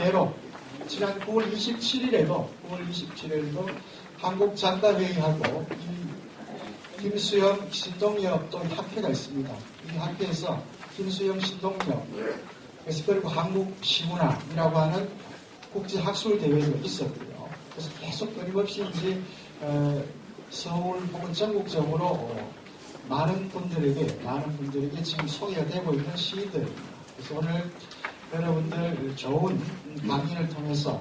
이외로 지난 9월 27일에도 한국 장가회의하고 김수영 신동엽 또 학회가 있습니다. 이 학회에서 김수영 신동엽 그리고 한국시문학이라고 하는 국제학술대회도 있었고요. 그래서 계속 끊임없이 이제 서울 혹은 전국적으로 많은 분들에게 지금 소개가 되고 있는 시인들입니다. 그래서 오늘 여러분들 좋은 강의를 통해서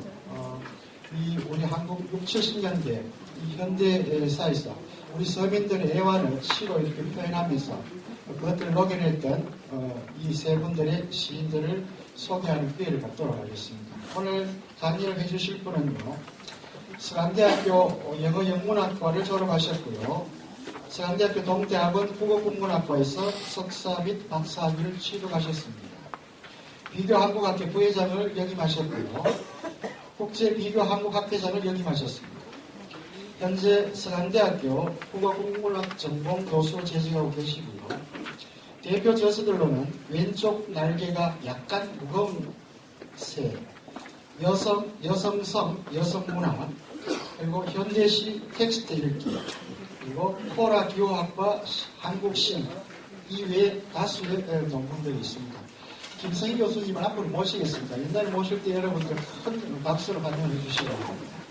이 우리 한국 60, 70년대 이 현대사에서 우리 서민들의 애환을 시로 이렇게 표현하면서 그것들을 녹여냈던 이 세 분들의 시인들을 소개하는 기회를 갖도록 하겠습니다. 오늘 강의를 해주실 분은요, 서강대학교 영어영문학과를 졸업하셨고요. 서강대학교 동대학원 국어국문학과에서 석사 및 박사학위를 취득하셨습니다. 비교한국학회 부회장을 역임하셨고요. 국제비교한국학회장을 역임하셨습니다. 현재 서강대학교 국어국문학 전공 교수로 재직하고 계시고요. 대표 저서들로는 왼쪽 날개가 약간 무거운 새, 여성성, 여성문화, 그리고 현대시 텍스트 읽기, 그리고 코라 기호학과 한국신 이외에 다수의 논문들이 있습니다. 김성희 교수님을 앞으로 모시겠습니다. 옛날에 모실 때 여러분들 큰 박수로 환영해 주시기 바랍니다.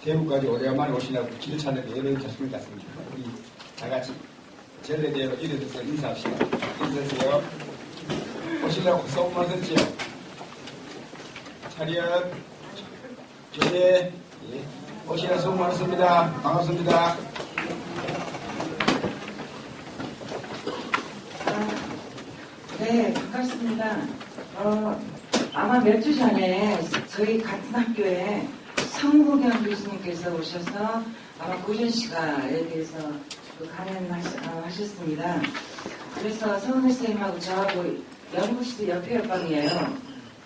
대구까지 오래간만에 오시려고 길 찾는데 여러 교수님 같습니다. 우리 다 같이 전례대로 일어서서 인사합시다. 인사하세요. 오시려고 소문만 듣지요. 차렷, 교대, 오시라 소문만 씁니다. 반갑습니다. 네, 반갑습니다. 아마 몇 주 전에 저희 같은 학교에 성국영 교수님께서 오셔서 아마 고전시가에 대해서 강연하셨습니다. 그래서 서은혜 선생님하고 저하고 연구실이 옆에 옆방이에요.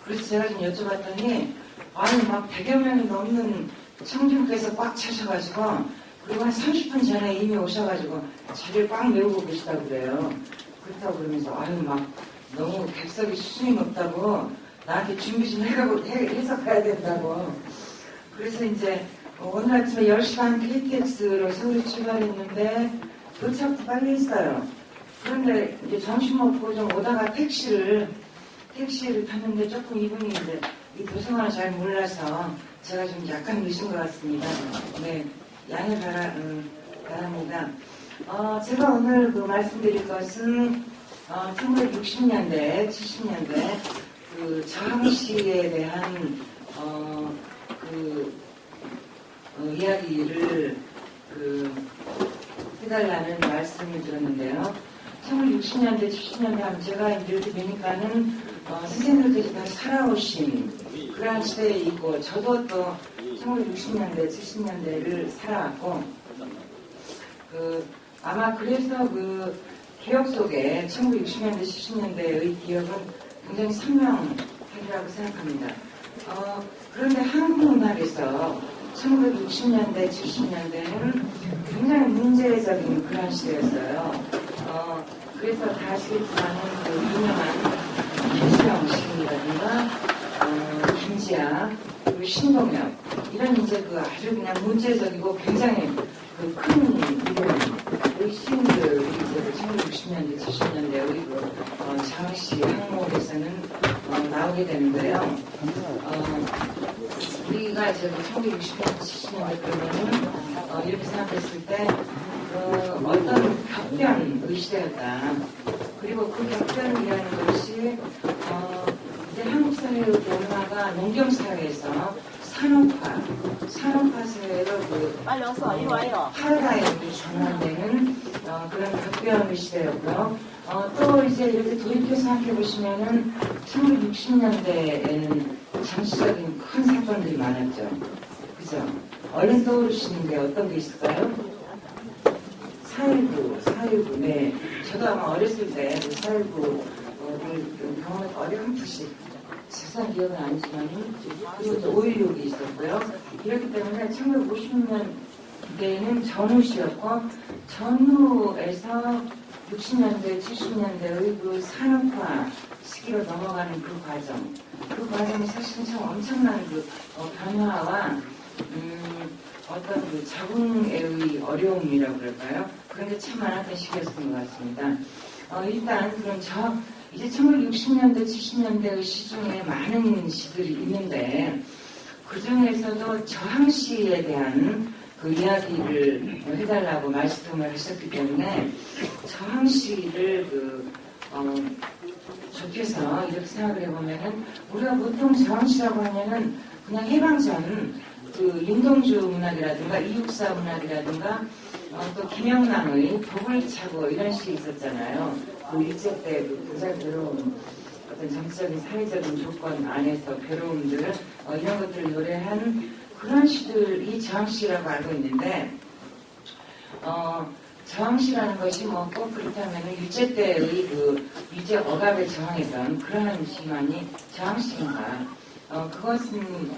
그래서 제가 좀 여쭤봤더니 아니 막 100여 명이 넘는 청중께서 꽉 차셔가지고 그리고 한 30분 전에 이미 오셔가지고 자리를 꽉 메우고 계시다고 그래요. 그렇다고 그러면서 아유 막 너무 객석이 수준이 높다고 나한테 준비 좀 해서 가야 된다고. 그래서 이제 오늘 아침에 10시 반 KTX로 서울에 출발했는데 도착도 빨리 했어요. 그런데 이제 점심 먹고 좀 오다가 택시를 탔는데 조금 이분이 이제 이 도서관을 잘 몰라서 제가 좀 약간 늦은 것 같습니다. 네, 양해 바랍니다. 제가 오늘 말씀드릴 것은 1960년대, 70년대 저항시에 대한 이야기를 해달라는 말씀을 드렸는데요. 1960년대, 70년대 하면 제가 이렇게 되니까는 선생님들께서 다 살아오신 그러한 시대에 있고 저도 또 1960년대, 70년대를 살아왔고 아마 그래서 기억 속에 1960년대, 70년대의 기억은 굉장히 선명하리라고 생각합니다. 그런데 한국 문학에서 1960년대, 70년대는 굉장히 문제적인 그런 시대였어요. 그래서 다 아시겠지만 유명한 김수영 시인이라든가 김지아, 그리고 신동엽 이런 이제 아주 그냥 문제적이고 굉장히 큰 이름의 시인들이 이제 1960년대, 70년대 장시 항목에서는 나오게 되는데요. 우리가 이제 1960년대, 70년대 그러면은 이렇게 생각했을 때 어떤 격변의 시대였다. 그리고 그 격변이라는 것이 이제 한국 사회의 변화가 농경 사회에서 산업화 사회로 파라다임이 전환되는 그런 격변의 시대였고요. 또 이제 이렇게 돌이켜 생각해 보시면은 1960년대에는 정치적인 큰 사건들이 많았죠. 그죠? 얼른 떠오르시는 게 어떤 게 있을까요? 4.19, 네. 저도 아마 어렸을 때 4.19를 경험해서 어렴풋이 자세한 기억은 아니지만 그리고 또 5.16이 있었고요. 이렇기 때문에 1950년 이때는 전후시였고 전후에서 60년대, 70년대의 그 산업화 시기로 넘어가는 그 과정이 사실 참 엄청난 그 변화와 어떤 그 적응의 어려움이라고 그럴까요? 그런 게 참 많았던 시기였던 것 같습니다. 일단 그럼 이제 1960년대, 70년대의 시 중에 많은 시들이 있는데 그 중에서도 저항시에 대한 그 이야기를 해달라고 말씀을 하셨기 때문에 저항시를 좁혀서 이렇게 생각을 해보면은 우리가 보통 저항시라고 하면은 그냥 해방전 그 윤동주 문학이라든가 이육사 문학이라든가 또 김영남의 독을 차고 이런 시 있었잖아요. 그 일제 때 그 굉장히 괴로운 어떤 정치적인 사회적인 조건 안에서 괴로움들 이런 것들을 노래한 그런 시들이 저항시라고 알고 있는데 저항시라는 것이 뭐 꼭 그렇다면 일제 때의 그 일제 억압에 저항했던 그러한 시만이 저항시인가? 그것은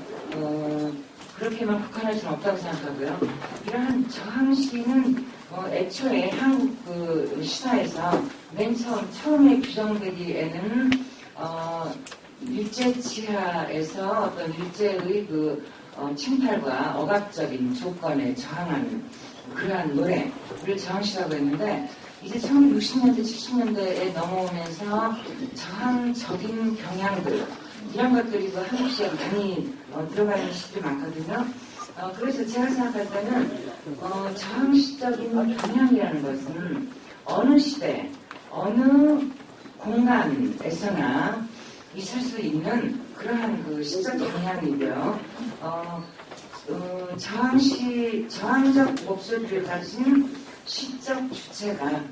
그렇게만 국한할 수는 없다고 생각하고요. 이러한 저항시는 애초에 한국 그 시사에서 맨 처음에 규정되기에는 일제 치하에서 어떤 일제의 그 침탈과 억압적인 조건에 저항하는 그러한 노래를 저항시라고 했는데 이제 1960년대, 70년대에 넘어오면서 저항적인 경향들 이런 것들이 그 한국 시에 많이 들어가는 시들이 많거든요. 그래서 제가 생각할 때는 저항시적인 경향이라는 것은 어느 시대, 어느 공간에서나 있을 수 있는 그러한 그 시적 경향이고요. 저항적 목소리를 가진 시적 주체가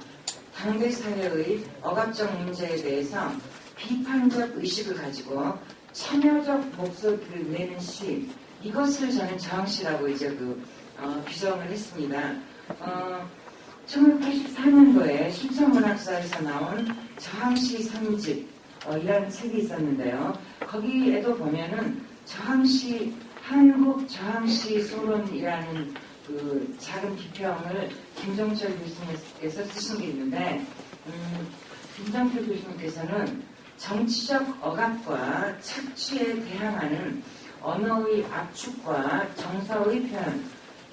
당대 사회의 억압적 문제에 대해서 비판적 의식을 가지고 참여적 목소리를 내는 시, 이것을 저는 저항시라고 이제 규정을 했습니다. 1984년도에 실천문학사에서 나온 저항시 3집 이라는 책이 있었는데요. 거기에도 보면은 저항시 한국 저항시 소론이라는 그 작은 비평을 김정철 교수님께서 쓰신 게 있는데 김정철 교수님께서는 정치적 억압과 착취에 대항하는 언어의 압축과 정서의 표현,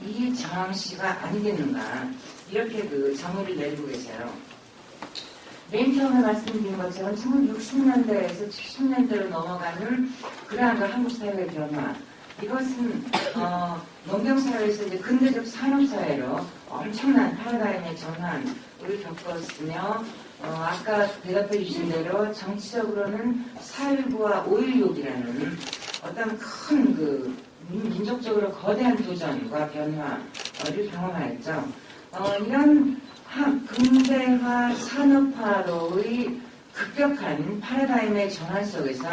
이 저항시가 아니겠는가 이렇게 그 정의를 내리고 계세요. 맨 처음에 말씀드린 것처럼 1960년대에서 70년대로 넘어가는 그러한 그 한국 사회의 변화, 이것은 농경사회에서 이제 근대적 산업사회로 엄청난 패러다임의 전환을 겪었으며 아까 대답해 주신 대로 정치적으로는 4.19와 5.16이라는 어떤 큰 그 민족적으로 거대한 도전과 변화를 경험하였죠. 이런 근대화 산업화로의 급격한 패러다임의 전환 속에서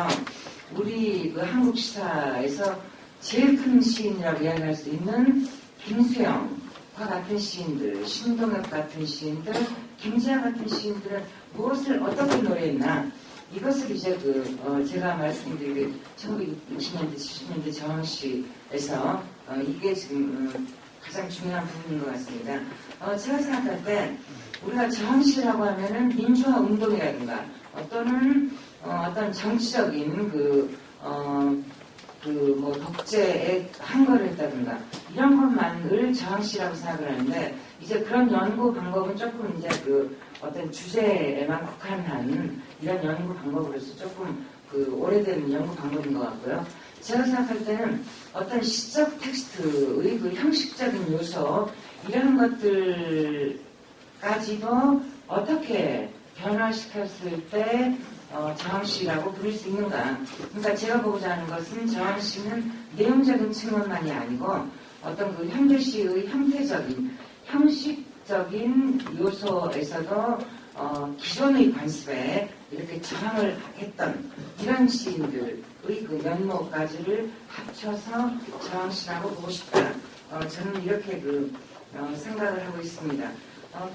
우리 그 한국 시사에서 제일 큰 시인이라고 이야기할 수 있는 김수영과 같은 시인들, 신동엽 같은 시인들, 김지아 같은 시인들은 무엇을 어떻게 노래했나, 이것을 이제 제가 말씀드린 1960년대, 70년대 저항시에서 이게 지금 가장 중요한 부분인 것 같습니다. 제가 생각할 때 우리가 저항시라고 하면은 민주화 운동이라든가 또는 어떤 정치적인 뭐 독재에 항거를 했다든가 이런 것만을 저항시라고 생각을 하는데 이제 그런 연구 방법은 조금 이제 어떤 주제에만 국한한 이런 연구 방법으로서 조금 오래된 연구 방법인 것 같고요. 제가 생각할 때는 어떤 시적 텍스트의 그 형식적인 요소 이런 것들까지도 어떻게 변화시켰을 때 저항시라고 부를 수 있는가. 그러니까 제가 보고자 하는 것은 저항시는 내용적인 측면만이 아니고 어떤 그 현대시의 형태적인 형식적인 요소에서도 기존의 관습에 이렇게 저항을 했던 이런 시인들의 그 면모까지를 합쳐서 저항시라고 보고 싶다. 저는 이렇게 생각을 하고 있습니다.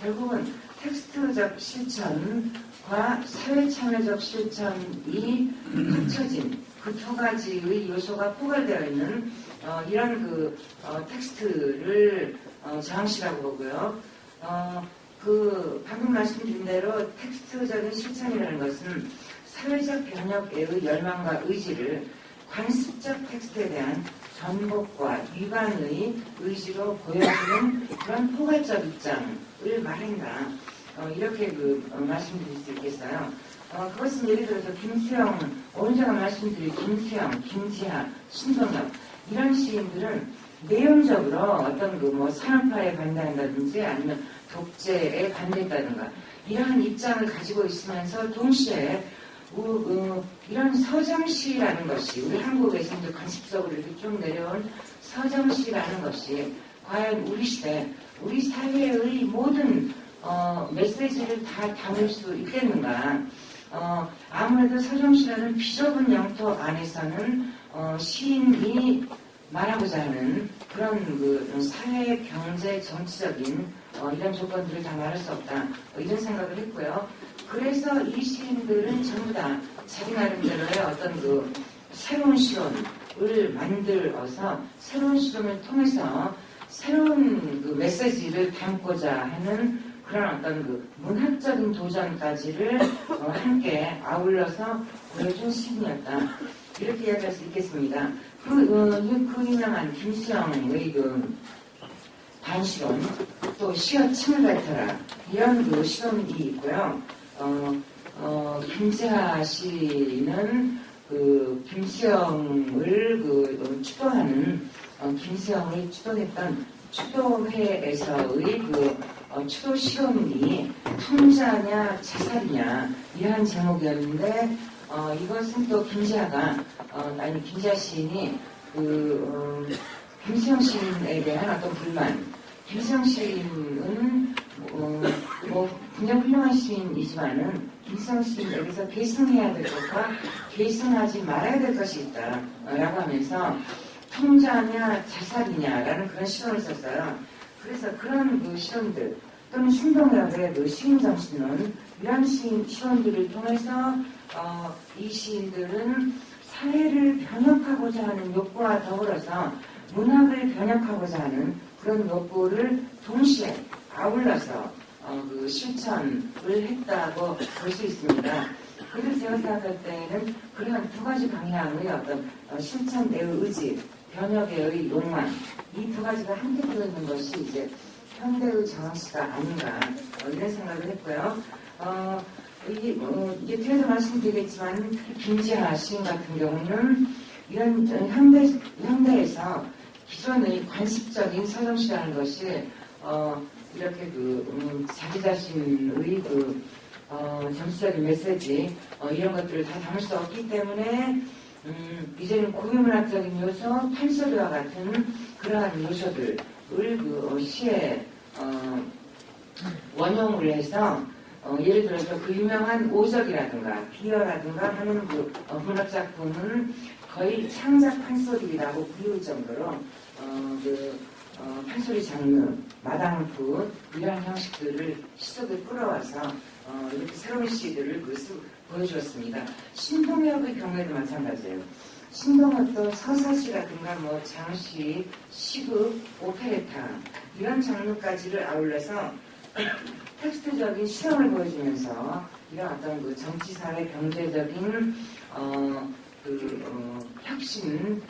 결국은 텍스트적 실천과 사회참여적 실천이 합쳐진 그 두 가지의 요소가 포괄되어 있는 이런 텍스트를 저항시라고 보고요. 방금 말씀드린 대로 텍스트적인 실천이라는 것은 사회적 변혁의 열망과 의지를 관습적 텍스트에 대한 전복과 위반의 의지로 보여주는 그런 포괄적 입장을 말한다. 이렇게 말씀드릴 수 있겠어요. 그것은 예를 들어서 김수영, 오늘 제가 말씀드린 김수영, 김지하, 신동엽 이런 시인들은 내용적으로 어떤 산업화에 반대한다든지 아니면 독재에 반대했다든가 이러한 입장을 가지고 있으면서 동시에 이런 서정시라는 것이 우리 한국에서 이제 관습적으로 이렇게 쭉 내려온 서정시라는 것이 과연 우리 시대, 우리 사회의 모든 메시지를 다 담을 수 있겠는가? 아무래도 서정시라는 비좁은 영토 안에서는 시인이 말하고자 하는 그런 사회, 경제, 정치적인 이런 조건들을 다 말할 수 없다. 이런 생각을 했고요. 그래서 이 시인들은 전부 다 자기 나름대로의 어떤 새로운 시론을 만들어서 새로운 시론을 통해서 새로운 메시지를 담고자 하는 그런 어떤 문학적인 도전까지를 함께 아울러서 보여준 시인이었다. 이렇게 이야기할 수 있겠습니다. 그 유명한 김수영의 반시론, 또 시어 침을 뱉어라 이런 시론이 있고요. 김지하 씨는 김수영을 추도하는 김수영을 추도했던 추도회에서의 추도 시론이 통자냐 자살이냐 이러한 제목이었는데 이것은 또 김지하 시인이 김수영 시인에 대한 어떤 불만. 김수영 시인은 굉장히 훌륭한 시인이지만은 김수영 시인에게서 계승해야 될 것과 계승하지 말아야 될 것이 있다라고 하면서 통자냐 자살이냐라는 그런 시론을 썼어요. 그래서 그런 시론들 또는 신동엽의 시인 정신론 이런 시론들을 통해서 이 시인들은 사회를 변혁하고자 하는 욕구와 더불어서 문학을 변혁하고자 하는 그런 욕구를 동시에 아울러서 실천을 했다고 볼 수 있습니다. 그래서 제가 생각할 때는 그런 두 가지 방향의 어떤 실천의 의지, 변혁의 욕망 이 두 가지가 함께 들어있는 것이 이제 현대의 저항시가 아닌가 이런 생각을 했고요. 이게 뒤에도 말씀드리겠지만 김지하 시인 같은 경우는 이런 현대에서 기존의 관습적인 서정시라는 것이 이렇게 자기 자신의 정치적인 메시지 이런 것들을 다 담을 수 없기 때문에 이제는 고유문학적인 요소, 판소리와 같은 그러한 요소들을 시에 원용을 해서 예를 들어서 유명한 오적이라든가 비어라든가 하는 문학 작품은 거의 창작 판소리라고 부를 정도로 판소리 장르, 마당풋 이러한 형식들을 시 속에 끌어와서 이렇게 새로운 시들을 보여주었습니다. 신동엽의 경우에도 마찬가지예요. 신동엽도 서사시라든가 장시, 시극, 오페레타 이런 장르까지를 아울러서 텍스트적인 실험을 보여주면서 이런 어떤 정치사회 경제적인 혁신의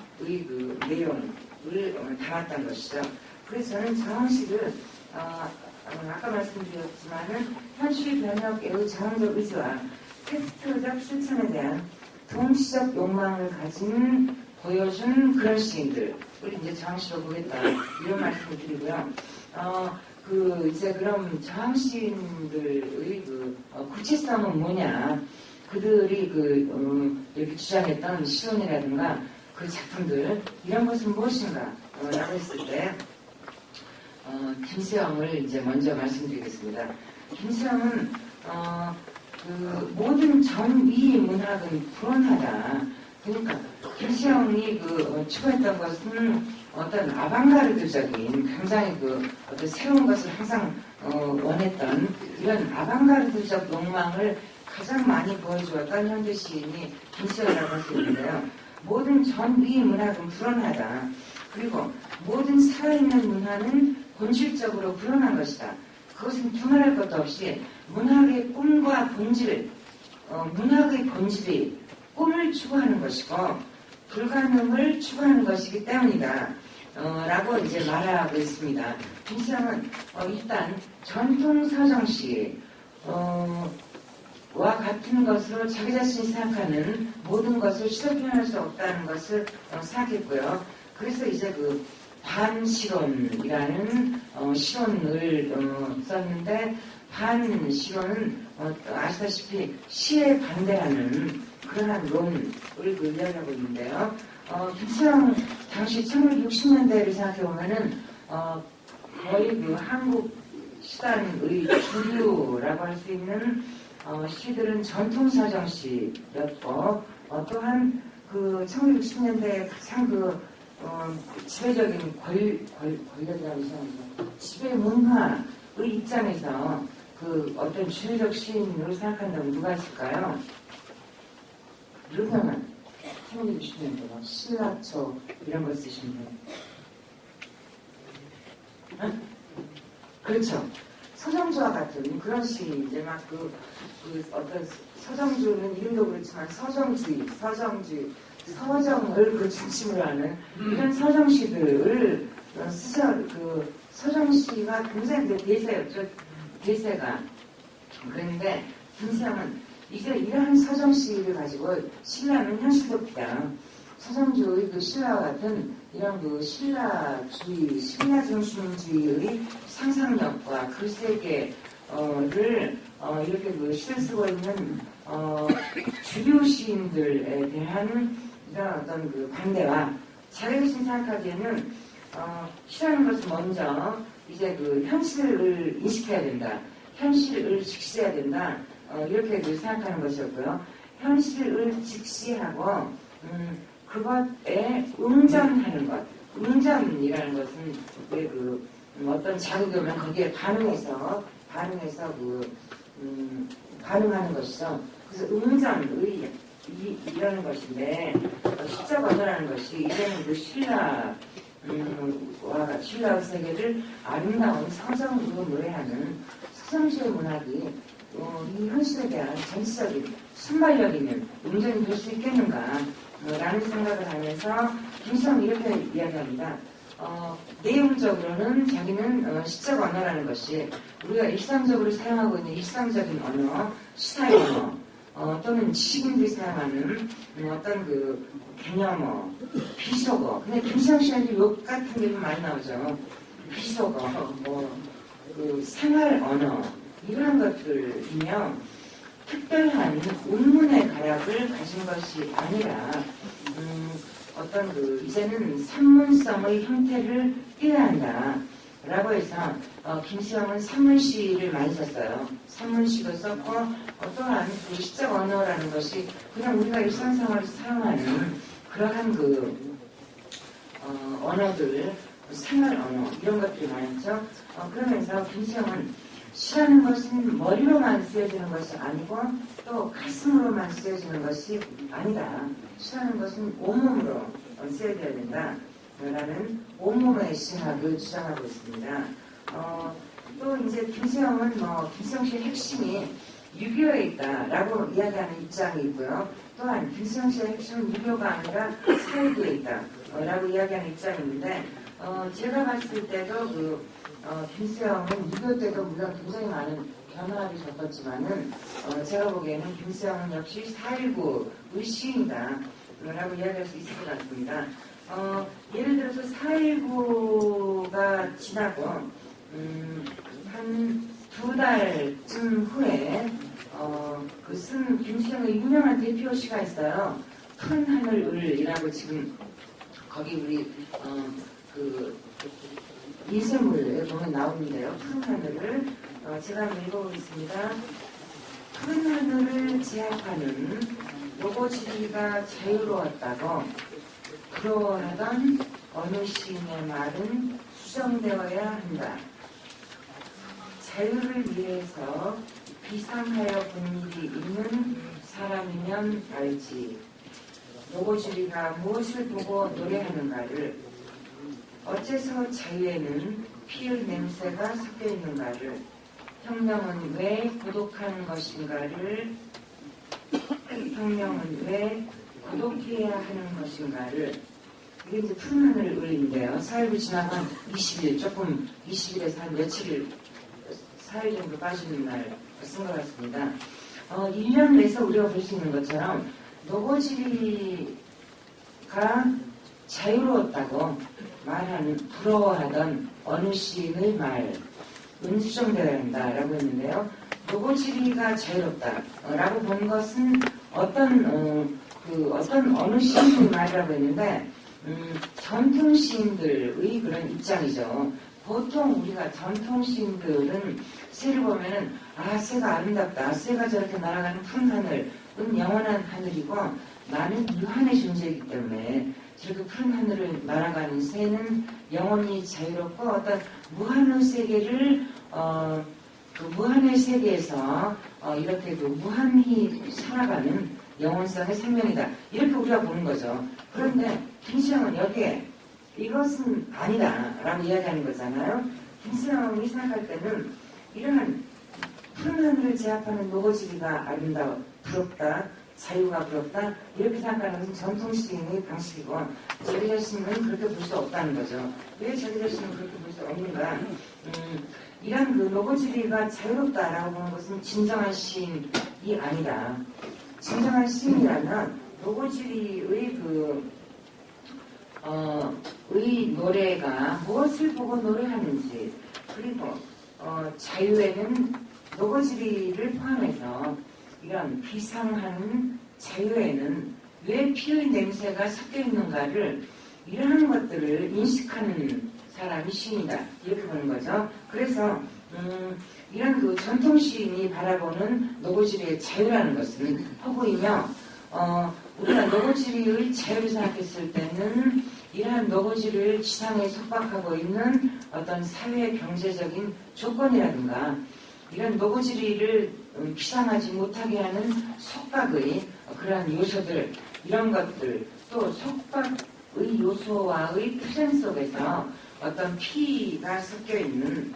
내용을 담았던 것이죠. 그래서 저는 저항시를 아까 말씀드렸지만은 현실 변혁의 저항적 의지와 텍스트적 실천에 대한 동시적 욕망을 보여준 그런 시인들을 이제 저항시로 보겠다 이런 말씀을 드리고요. 이제 그럼 저항시인들의 구체성은 뭐냐? 그들이 이렇게 주장했던 시론이라든가 그 작품들 이런 것은 무엇인가? 라고 했을 때 김수영을 이제 먼저 말씀드리겠습니다. 김수영은 모든 전위 문학은 불온하다. 그러니까 김수영이 추구했던 것은 어떤 아방가르드적인 굉장히 어떤 새로운 것을 항상 원했던 이런 아방가르드적 욕망을 가장 많이 보여주었던 현대 시인이 김수영이라고 할 수 있는데요. 모든 전위 문학은 불온하다. 그리고 모든 살아있는 문화는 본질적으로 불어난 것이다. 그것은 두말할 것도 없이 문학의 꿈과 본질, 문학의 본질이 꿈을 추구하는 것이고 불가능을 추구하는 것이기 때문이다. 라고 이제 말하고 있습니다. 김수영은 일단 전통 서정시 와 같은 것으로 자기 자신이 생각하는 모든 것을 시적 표현할 수 없다는 것을 생각했고요. 그래서 이제 그 반시론이라는 시론을 썼는데 반시론은 아시다시피 시에 반대하는 그러한 론을 이야기하고 있는데요. 김수영 당시 1960년대를 생각해보면은 거의 그 한국 시단의 주류라고 할 수 있는 시들은 전통사정시였고 또한 그 1960년대에 가장 그 지배적인 권력이라고 생각합니다. 지배 문화의 입장에서 그 어떤 주류적 시인으로 생각한다면 누가 있을까요? 유명한 1960년대 신라초 이런 걸 쓰신 분. 그렇죠. 서정주와 같은 그런 시, 이제 막 그 어떤 서정주는 이름도 그렇지만 서정주의, 서정을 그 중심으로 하는 이런 서정시들을 그 서정시가 굉장히 대세였죠. 대세가. 그런데 김수영은 이제 이러한 서정시를 가지고 신라는 현실도피다. 서정주의 그 신라와 같은 이런 그 신라주의, 신라중심주의의 상상력과 글세계를 이렇게 그 시를 쓰고 있는 주류 시인들에 대한 이런 어떤 그 반대와 자기 자신 생각하기에는 시라는 것은 먼저 이제 그 현실을 인식해야 된다. 현실을 직시해야 된다. 이렇게 그 생각하는 것이었고요. 현실을 직시하고 그것에 응전하는 것. 응전이라는 것은 왜 그 어떤 자극이 오면 거기에 반응해서 반응하는 것이죠. 그래서 응전의 이라는 것인데 시적 언어라는 것이 이제는 그 신라의 세계를 아름다운 서정으로 노래하는 서정시의 문학이 이 현실에 대한 전체적인 순발력 있는 응전이 될 수 있겠는가 라는 생각을 하면서 김수영 이렇게 이야기합니다. 내용적으로는 자기는 시적 언어라는 것이 우리가 일상적으로 사용하고 있는 일상적인 언어, 시사의 언어 또는 지식인들이 사용하는 어떤 그 개념어, 비속어. 근데 김수영 씨한테 욕 같은 게 좀 많이 나오죠. 비속어, 그 생활 언어 이러한 것들이며 특별한 운문의 가락을 가진 것이 아니라 어떤 그 이제는 산문성의 형태를 띄어야 한다. 라고 해서 김수영은 산문시를 많이 썼어요. 산문시도 썼고 또한 그 시적 언어라는 것이 그냥 우리가 일상생활에서 사용하는 그러한 그 언어들, 생활 언어 이런 것들이 많았죠. 그러면서 김수영은 시라는 것은 머리로만 쓰여지는 것이 아니고 또 가슴으로만 쓰여지는 것이 아니다. 시라는 것은 온몸으로 쓰여져야 된다. 라는 온몸의 시학을 주장하고 있습니다. 또 이제 김수영은 김수영 씨의 핵심이 유교에 있다라고 이야기하는 입장이 있고요. 또한 김수영 씨의 핵심은 유교가 아니라 사회교에 있다라고 이야기하는 입장이 있는데 제가 봤을 때도 김수영은 유교 때도 물론 굉장히 많은 변화를 겪었지만은 제가 보기에는 김수영은 역시 4.19의 시인이다 라고 이야기할 수 있을 것 같습니다. 예를 들어서 4.19가 지나고 한 2달쯤 후에 쓴 김수영의 유명한 대표시가 있어요. 푸른 하늘을이라고 지금 거기 우리 그 인쇄물에 보면 나오는데요. 푸른 하늘을 제가 한번 읽어보겠습니다. 푸른 하늘을 제압하는 노고지리가 자유로웠다고 부러워하던 어느 시인의 말은 수정되어야 한다. 자유를 위해서 비상하여 본 일이 있는 사람이면 알지. 노고주리가 무엇을 보고 노래하는가를 어째서 자유에는 피의 냄새가 섞여 있는가를, 혁명은 왜 고독한 것인가를, 혁명은 왜 고독해야 하는 것인가를, 이게 이제 푸른 하늘 의인데요. 4일을 지나면 20일, 조금 20일에서 한 며칠, 4일 정도 빠지는 날 쓴 것 같습니다. 1년 내에서 우리가 볼 수 있는 것처럼 노고지리가 자유로웠다고 말하는, 부러워하던 어느 시인의 말은 수정되어야 한다라고 했는데요. 노고지리가 자유롭다라고 본 것은 어느 시인의 말이라고 했는데, 전통 시인들의 그런 입장이죠. 보통 우리가 전통 시인들은 새를 보면은, 새가 아름답다. 새가 저렇게 날아가는 푸른 하늘은 영원한 하늘이고, 나는 유한의 존재이기 때문에 저렇게 푸른 하늘을 날아가는 새는 영원히 자유롭고 어떤 무한의 세계를 그 무한의 세계에서 이렇게 그 무한히 살아가는 영원성의 생명이다. 이렇게 우리가 보는 거죠. 그런데 김수영은 여기에 이것은 아니다라고 이야기하는 거잖아요. 김수영이 생각할 때는 이러한 푸른 하늘을 제압하는 노고지리가 아름다워, 부럽다, 자유가 부럽다, 이렇게 생각하는 것은 전통 시인의 방식이고, 자기 자신은 그렇게 볼 수 없다는 거죠. 왜 자기 자신은 그렇게 볼 수 없는가? 이런 그 노고지리가 자유롭다라고 보는 것은 진정한 시인이 아니다. 진정한 시인이라면 노고지리의 의 노래가 무엇을 보고 노래하는지, 그리고 자유에는 노고지리를 포함해서 이런 비상한 자유에는 왜 피의 냄새가 섞여 있는가를, 이러한 것들을 인식하는 사람이 시인이다, 이렇게 보는 거죠. 그래서 이런 그 전통 시인이 바라보는 노고지리의 자유라는 것은 허구이며, 우리가 노고지리의 자유를 생각했을 때는 이러한 노고지리를 지상에 속박하고 있는 어떤 사회 경제적인 조건이라든가, 이런 노고지리를 비상하지 못하게 하는 속박의 그러한 요소들, 이런 것들, 또 속박의 요소와의 투쟁 속에서 어떤 피가 섞여 있는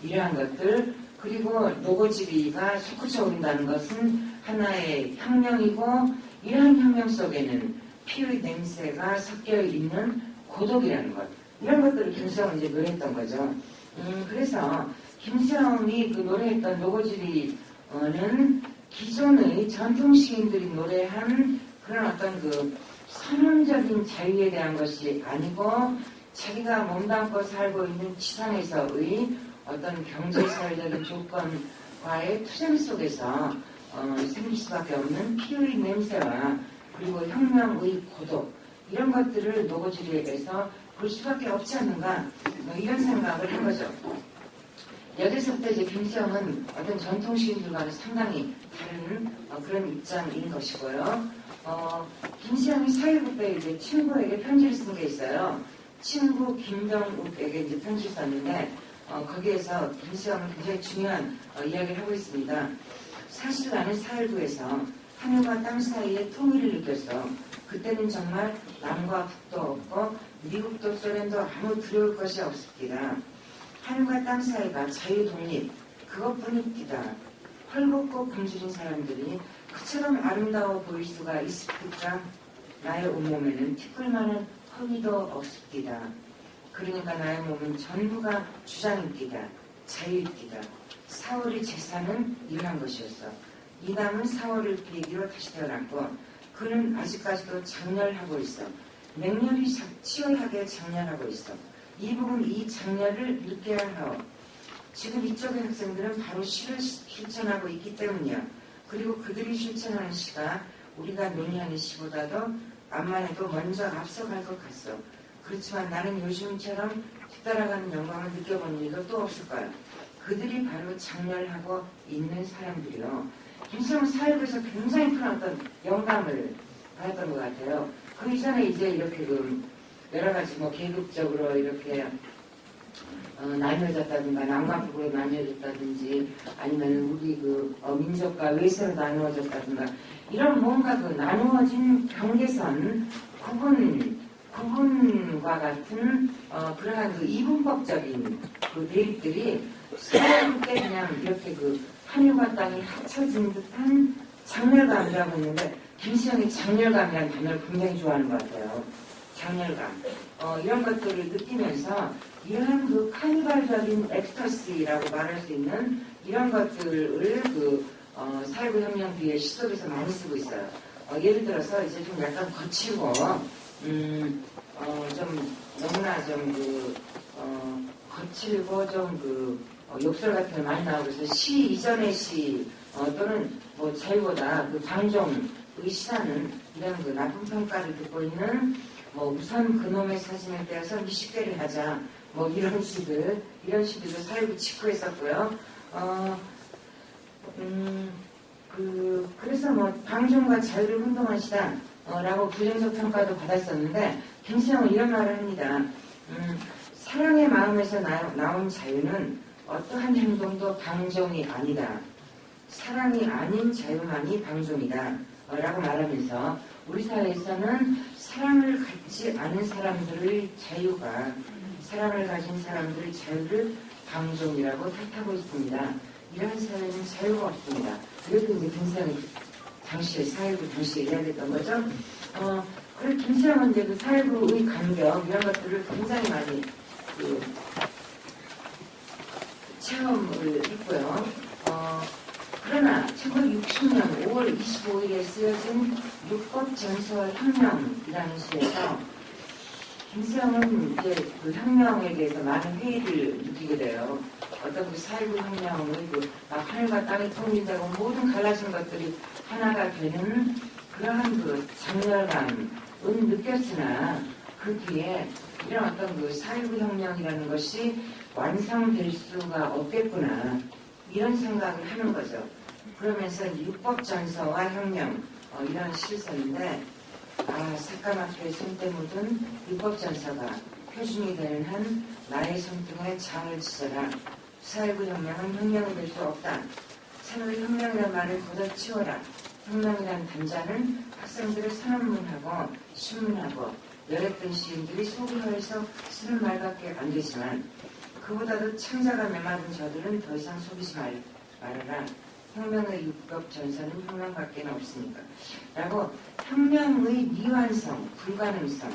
이러한 것들, 그리고 노고지리가 솟구쳐 오른다는 것은 하나의 혁명이고, 이러한 혁명 속에는 피의 냄새가 섞여 있는 고독이라는 것, 이런 것들을 김수영은 이제 노래했던 거죠. 그래서 김수영이 그 노래했던 노고지리는 기존의 전통 시인들이 노래한 그런 어떤 그 선언적인 자유에 대한 것이 아니고, 자기가 몸담고 살고 있는 지상에서의 어떤 경제사회적인 조건과의 투쟁 속에서 생길 수밖에 없는 피의 냄새와, 그리고 혁명의 고독, 이런 것들을 노고지리에서 볼 수밖에 없지 않는가, 이런 생각을 한 거죠. 여기서부터 이제 김수영은 어떤 전통 시인들과는 상당히 다른 그런 입장인 것이고요. 김수영이 4.19 때 이제 친구에게 편지를 쓴 게 있어요. 친구 김정욱에게 이제 편지를 썼는데, 거기에서 김수영은 굉장히 중요한 이야기를 하고 있습니다. 사실 나는 4.19에서 하늘과 땅 사이에 통일을 느꼈어. 그때는 정말 남과 북도 없고 미국도 소련도 아무 두려울 것이 없습니다. 하늘과 땅 사이가 자유 독립, 그것뿐입니다. 헐벗고 굶주린 사람들이 그처럼 아름다워 보일 수가 있습니까? 나의 온몸에는 티끌만한 허기도 없습니다. 그러니까 나의 몸은 전부가 주장입니다. 자유입니다. 4월의 제사는 이러한 것이었어. 이 남은 4월을 계기로 다시 태어났고, 그는 아직까지도 장렬하고 있어. 맹렬히 치열하게 장렬하고 있어. 이 부분, 이 장렬을 느껴야 하오. 지금 이쪽의 학생들은 바로 시를 실천하고 있기 때문이야. 그리고 그들이 실천하는 시가 우리가 논의하는 시보다도 암만 해도 먼저 앞서갈 것 같소. 그렇지만 나는 요즘처럼 뒤따라가는 영광을 느껴본 일도 또 없을 거야. 그들이 바로 장렬하고 있는 사람들이요. 김수영 사역에서 굉장히 큰 어떤 영감을 받았던 것 같아요. 그 이전에 이제 이렇게 여러 가지 계급적으로 이렇게 나뉘어졌다든가, 남과 북으로 나뉘어졌다든지, 아니면 우리 민족과 외세로 나누어졌다든가, 이런 뭔가 나누어진 경계선, 구분, 구분과 같은 그러한 그 이분법적인 그 대립들이 서로 때 그냥 이렇게 그 하늘과 땅이 합쳐진 듯한 장렬감이라고 했는데 김시영이 장렬감이라는 단어를 굉장히 좋아하는 것 같아요. 장렬감. 이런 것들을 느끼면서 이러한 그 카니발적인 엑스터시라고 말할 수 있는 이런 것들을 그 사회부 혁명 뒤에 시 속에서 많이 쓰고 있어요. 예를 들어서 이제 좀 약간 거칠고 좀 너무나 좀 거칠고 좀 욕설 같은 게 많이 나오고 그래서 시 이전의 시 또는 뭐 자유보다 그 방종의 시사는 이런 그 나쁜 평가를 듣고 있는 뭐 우선 그놈의 사진을 떼어서 미식대를 하자 뭐 이런 시들도 사회부 직후했었고요. 그래서 뭐 방종과 자유를 운동하시다 라고 부정적 평가도 받았었는데 김시영은 이런 말을 합니다. 사랑의 마음에서 나온 자유는 어떠한 행동도 방종이 아니다. 사랑이 아닌 자유만이 방종이다. 라고 말하면서 우리 사회에서는 사랑을 갖지 않은 사람들의 자유가 사랑을 가진 사람들의 자유를 방종이라고 탓하고 있습니다. 이런 사회는 자유가 없습니다. 이렇게 이제 김시영이 당시에 사회부 당시에 이야기했던 거죠. 그래서 김시영은 이제 그 사회부의 간격 이런 것들을 굉장히 많이 체험을 했고요. 그러나 1960년 5월 25일에 쓰여진 율법전서혁명이라는 시에서 김시영은 이제 그 혁명에 대해서 많은 회의를 느끼게 돼요. 어떤 그 사회부 혁명의 막 하늘과 땅이 통일되고 모든 갈라진 것들이 하나가 되는 그러한 그 장렬감은 느꼈으나 그 뒤에 이런 어떤 그 사회부 혁명이라는 것이 완성될 수가 없겠구나 이런 생각을 하는 거죠. 그러면서 율법전서와 혁명 이런 실서인데 새까맣게 손때 묻은 율법전서가 표준이 되는 한 나의 손등에 장을 치서라. 사회부 혁명은 혁명이 될 수 없다. 차라리 혁명이라는 말을 걷어치워라. 혁명이라는 단자는 학생들을 선언문하고 신문하고 열했던 시인들이 속이 허해서 쓰는 말밖에 안 되지만 그보다도 창자가 메마른 저들은 더 이상 속이지 말아라. 혁명의 율법전서는 혁명밖에 없으니까. 라고 혁명의 미완성, 불가능성,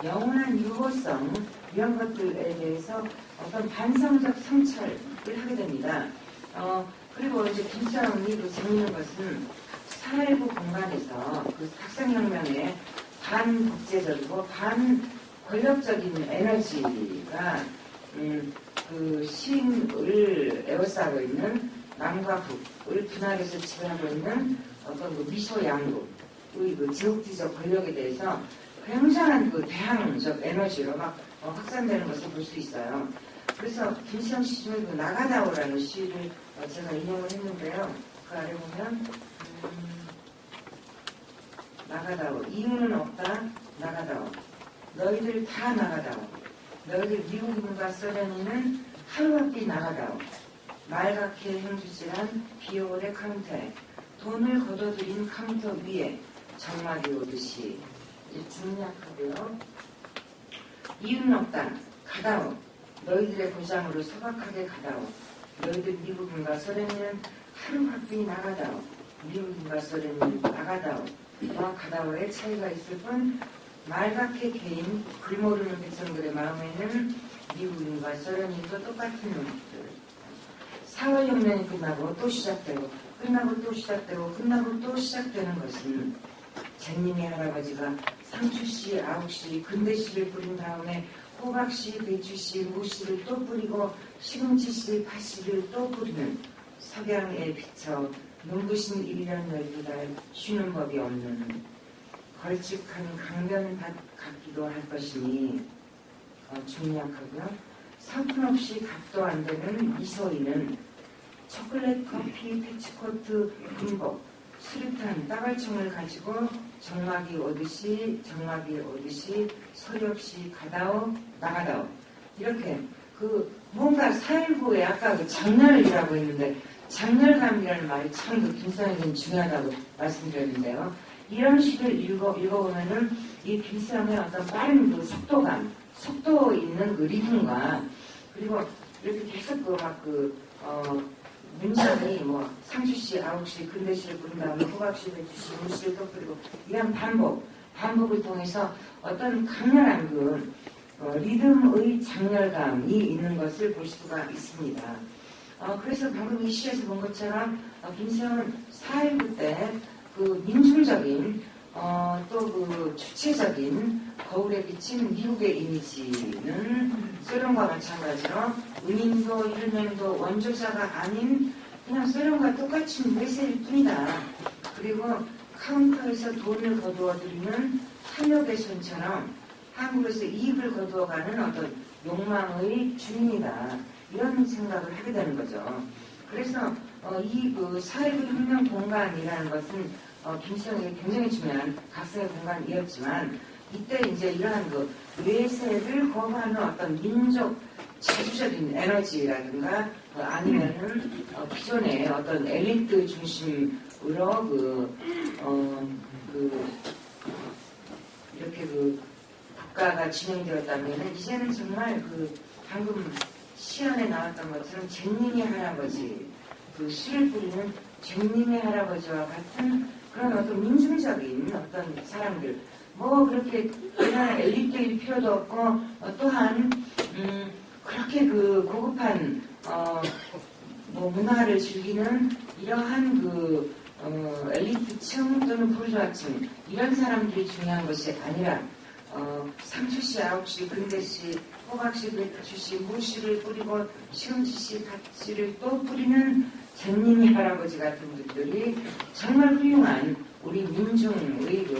영원한 유보성 이런 것들에 대해서 어떤 반성적 성찰을 하게 됩니다. 그리고 이제 김시영이 그 재미있는 것은 사회부 공간에서 그 학생혁명의 반독재적이고 반권력적인 에너지가 그 시인을 에워싸고 있는 남과 북을 분할해서 지배하고 있는 어떤 그 미소양국의 그 제국주의적 권력에 대해서 굉장한 그 대항적 에너지로 막 확산되는 것을 볼 수 있어요. 그래서 김시영 시 중에 그 나가다오라는 시를 제가 인용을 했는데요. 그 아래 보면 나가다오. 이유는 없다. 나가다오. 너희들 다 나가다오. 너희들 미국인과 소련인은 하루밖에 나가다오. 말갛게 행주질한 비올의 카운터에 돈을 걷어들인 카운터 위에 장막이 오듯이 중략하고요. 이유는 없다. 가다오. 너희들의 고장으로 소박하게 가다오. 너희들 미국인과 소련인은 하루 밖에 나가다오. 미국인과 소련인은 나가다오. 너와 가다오의 차이가 있을 뿐 말갛게 개인 글모르는 백성들의 마음에는 미국인과 소련인도 똑같은 놈들. 4월 혁명이 끝나고 또 시작되고 끝나고 또 시작되고 끝나고 또 시작되는 것은 젠님의 할아버지가 상추씨, 아욱씨, 근대씨를 뿌린 다음에 호박씨, 배추씨, 무씨를 또 뿌리고 시금치씨, 팥씨를 또 뿌리는 석양에 비쳐 눈부신 일이란 열두달 쉬는 법이 없는 걸쭉한 강변밭 같기도 할 것이니 중략하고요. 서툰없이 값도 안 되는 미소이는 초콜릿, 커피, 패치코트, 군복, 수류탄, 따발총을 가지고 정막이 오듯이 소리 없이 가다오 나가다오 이렇게 그 뭔가 사일부에 아까 그 장렬이라고 했는데 장렬감이라는 말이 참 그 김선생님 중요하다고 말씀드렸는데요. 이런 시를 읽어보면은 이 김수영의 어떤 빠른 그 속도 있는 그 리듬과 그리고 이렇게 계속 문장이 뭐 상주시, 아욱시, 근대시를 부른 다음에 후각시, 백주시, 무시를 또 그리고 이런 반복을 통해서 어떤 강렬한 그 리듬의 장렬감이 있는 것을 볼 수가 있습니다. 그래서 방금 이 시에서 본 것처럼 김수영은 4.19 때 그 민중적인 또 그 주체적인 거울에 비친 미국의 이미지는 소련과 마찬가지로 은인도 일면도 원조자가 아닌 그냥 소련과 똑같은 외세일 뿐이다. 그리고 카운터에서 돈을 거두어 들이는 탐욕의 손처럼 한국에서 이익을 거두어가는 어떤 욕망의 주인이다. 이런 생각을 하게 되는 거죠. 그래서 이 사회적 혁명 공간이라는 것은 김수영에게 굉장히 중요한 각성의 공간이었지만 이때 이제 이러한 외세를 거부하는 어떤 민족 자주적인 에너지라든가 아니면은 기존의 어떤 엘리트 중심으로 이렇게 국가가 진행되었다면 이제는 정말 방금 시안에 나왔던 것처럼 쟁님이 할아버지 씨를 뿌리는 쟁님의 할아버지와 같은 그런 어떤 민중적인 어떤 사람들 그렇게 그냥 엘리트일 필요도 없고 또한 그렇게 고급한 문화를 즐기는 이러한 엘리트층 또는 부르주아층 이런 사람들이 중요한 것이 아니라 상추씨, 아욱씨, 근대씨, 호박씨, 백주씨, 무씨를 뿌리고 시금치씨, 갓씨를 또 뿌리는 쟁님이 할아버지 같은 분들이 정말 훌륭한 우리 민중의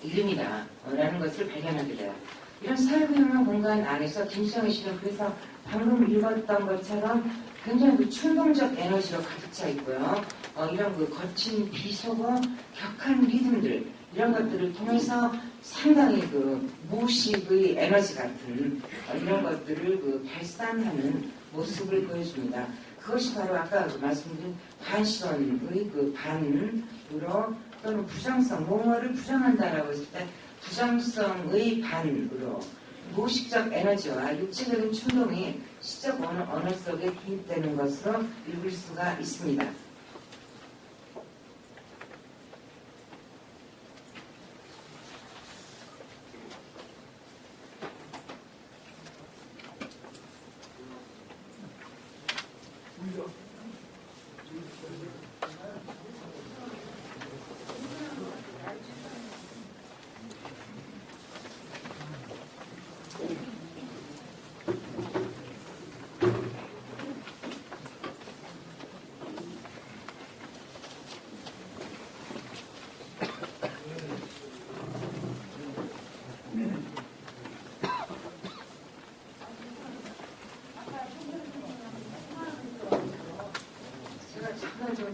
이름이다라는 것을 발견하게 돼요. 이런 사회구혁명 공간 안에서 김수영의 시는 그래서 방금 읽었던 것처럼 굉장히 충동적 에너지로 가득 차 있고요. 이런 거친 비속어, 격한 리듬들 이런 것들을 통해서 상당히 무의식의 에너지 같은 이런 것들을 발산하는 모습을 보여줍니다. 그것이 바로 아까 말씀드린 반시론의 반으로 또는 부정성, 뭐뭐를 부정한다라고 했을 때 부정성의 반으로 무의식적 에너지와 육체적인 충동이 시적 언어 속에 기입되는 것으로 읽을 수가 있습니다.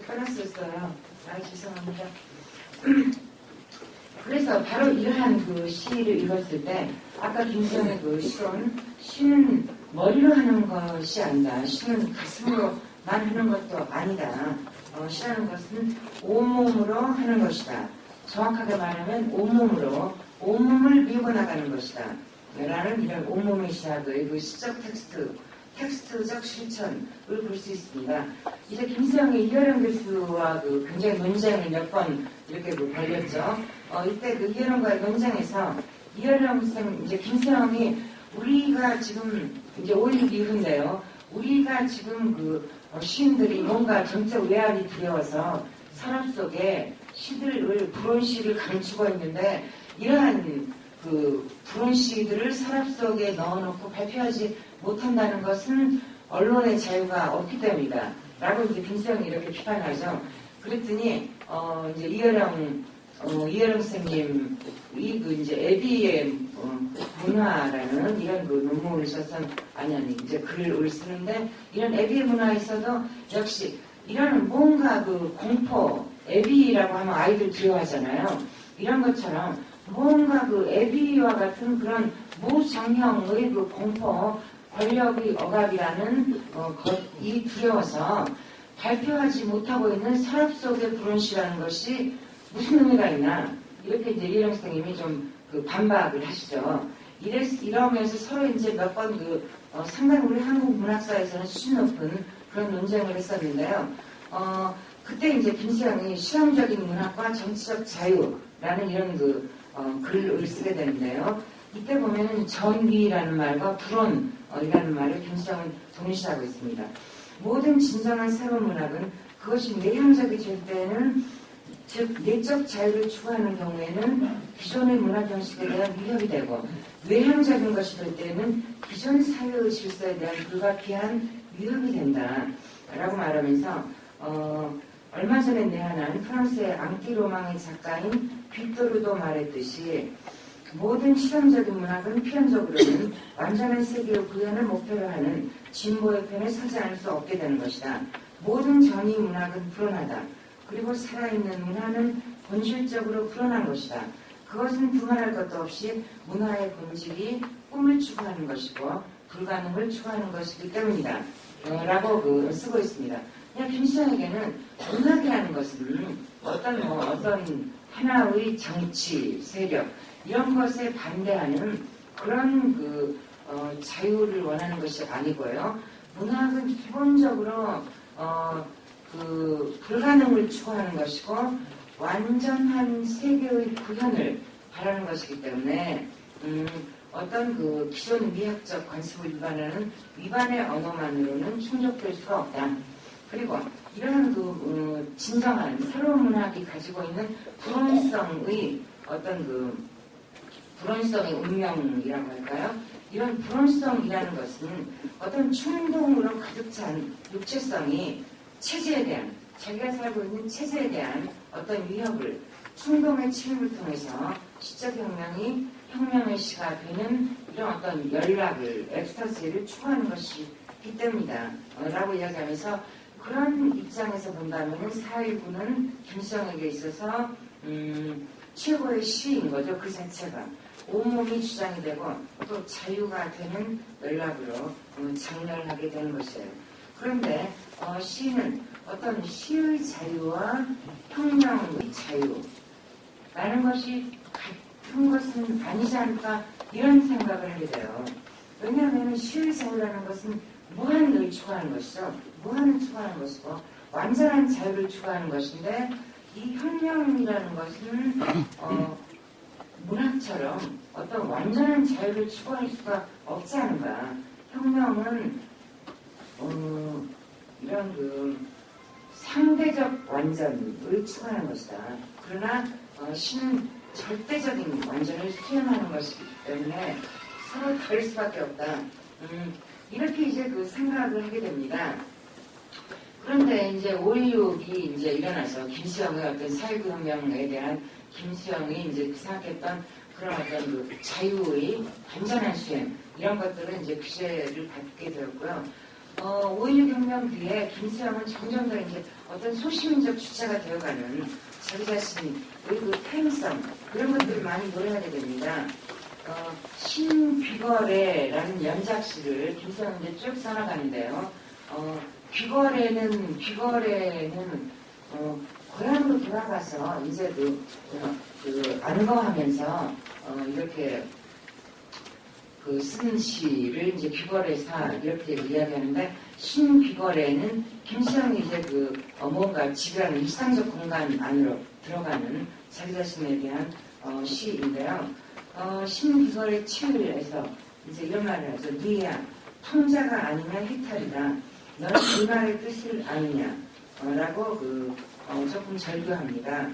끊었었어요. 죄송합니다. 그래서 바로 이러한 시를 읽었을 때 아까 김수영의 시는 머리로 하는 것이 아니다. 시는 가슴으로만 하는 것도 아니다. 시라는 것은 온몸으로 하는 것이다. 정확하게 말하면 온몸을 밀고 나가는 것이다. 라는 이런 온몸의 시작의 시적 텍스트적 실천을 볼 수 있습니다. 이제 김수영의 이혜령 교수와 굉장히 논쟁을 몇 번 이렇게 벌였죠. 이때 이혜령과의 논쟁에서 이혜령 쌤, 이제 김수영이 우리가 지금 이제 5.16 이후인데요. 우리가 지금 시인들이 뭔가 정적 외압이 두려워서 산업 속에 불온 시를 감추고 있는데 이러한 불온 시들을 산업 속에 넣어놓고 발표하지 못한다는 것은 언론의 자유가 없기 때문이다. 라고 이제 김수영이 이렇게 비판하죠. 그랬더니, 이제 이혜령 선생님, 이제 애비의 문화라는 이런 논문을 써서, 이제 글을 쓰는데, 이런 애비의 문화에서도 역시 이런 뭔가 공포, 애비라고 하면 아이들 두려워하잖아요. 이런 것처럼 뭔가 애비와 같은 그런 무정형의 공포, 권력의 억압이라는 것이 두려워서 발표하지 못하고 있는 서랍 속의 브론쉬라는 것이 무슨 의미가 있나? 이렇게 이제 이혜령 선생님이 좀 그 반박을 하시죠. 이러면서 서로 이제 몇 번 상당히 우리 한국 문학사에서는 수준 높은 그런 논쟁을 했었는데요. 그때 이제 김수영이 실험적인 문학과 정치적 자유라는 이런 글을 쓰게 되는데요. 이때 보면은 전위라는 말과 불온이라는 말을 김수영은 동시하고 있습니다. 모든 진정한 새로운 문학은 그것이 내향적이될 때는 즉 내적 자유를 추구하는 경우에는 기존의 문화 형식에 대한 위협이 되고 외향적인 것이 될 때는 기존 사회의 질서에 대한 불가피한 위협이 된다라고 말하면서 얼마 전에 내한한 프랑스의 앙티로망의 작가인 빅토르도 말했듯이 모든 실험적인 문학은 필연적으로는 완전한 세계의 구현을 목표로 하는 진보의 편에 서지 않을 수 없게 되는 것이다. 모든 전위 문학은 불온하다. 그리고 살아있는 문화는 본질적으로 불온한 것이다. 그것은 두말할 것도 없이 문화의 본질이 꿈을 추구하는 것이고 불가능을 추구하는 것이기 때문이다. 라고 쓰고 있습니다. 그냥 김수영에게는 문학이라는 것은 어떤 하나의 정치, 세력 이런 것에 반대하는 그런 자유를 원하는 것이 아니고요. 문학은 기본적으로 불가능을 추구하는 것이고 완전한 세계의 구현을 바라는 것이기 때문에 어떤 기존 미학적 관습을 위반하는 위반의 언어만으로는 충족될 수가 없다. 그리고 이러한 진정한 새로운 문학이 가지고 있는 불온성의 불온성의 운명이라고 할까요? 이런 불온성이라는 것은 어떤 충동으로 가득 찬 육체성이 체제에 대한, 자기가 살고 있는 체제에 대한 어떤 위협을 충동의 침입을 통해서 시적 혁명의 시가 되는 이런 어떤 연락을, 엑스터시를 추구하는 것이기 때문이다. 라고 이야기하면서 그런 입장에서 본다면 4.19는 김수영에게 있어서 최고의 시인 거죠. 그 자체가. 온몸이 주장이 되고 또 자유가 되는 연락으로 장렬하게 되는 것이에요. 그런데 시는 어떤 시의 자유와 혁명의 자유라는 것이 같은 것은 아니지 않을까 이런 생각을 하게 돼요. 왜냐하면 시의 자유라는 것은 무한을 추구하는 것이죠. 무한을 추구하는 것이고 완전한 자유를 추구하는 것인데 이 혁명이라는 것은 문학처럼 어떤 완전한 자유를 추구할 수가 없지 않은가. 혁명은 이런 상대적 완전을 추구하는 것이다. 그러나 시는 절대적인 완전을 수행하는 것이기 때문에 서로 다를 수밖에 없다. 이렇게 이제 생각을 하게 됩니다. 그런데 이제 5.16이 이제 일어나서 김수영의 어떤 사회구 혁명에 대한 김수영이 이제 생각했던 그런 어떤 자유의 완전한 수행 이런 것들은 이제 규제를 받게 되었고요. 5.16 혁명 뒤에 김수영은 점점 더 이제 어떤 소시민적 주체가 되어가는 자기 자신의 타임성 그런 것들을 많이 노래하게 됩니다. 신귀거래라는 연작시를 김수영은 이제 쭉 써나가는데요. 귀거래는 고향으로 돌아가서 이제 안거하면서 이렇게 쓴 시를 이제 귀거래사 이렇게 이야기하는데 신귀거래는 김수영이 이제 뭔가 집이라는 일상적 공간 안으로 들어가는 자기 자신에 대한 시인데요. 신귀거래 치유에서 이제 이런 말을 하죠. 누이야 통자가 아니면 해탈이다. 너는 이 말의 뜻을 아느냐? 라고 조금 절규합니다.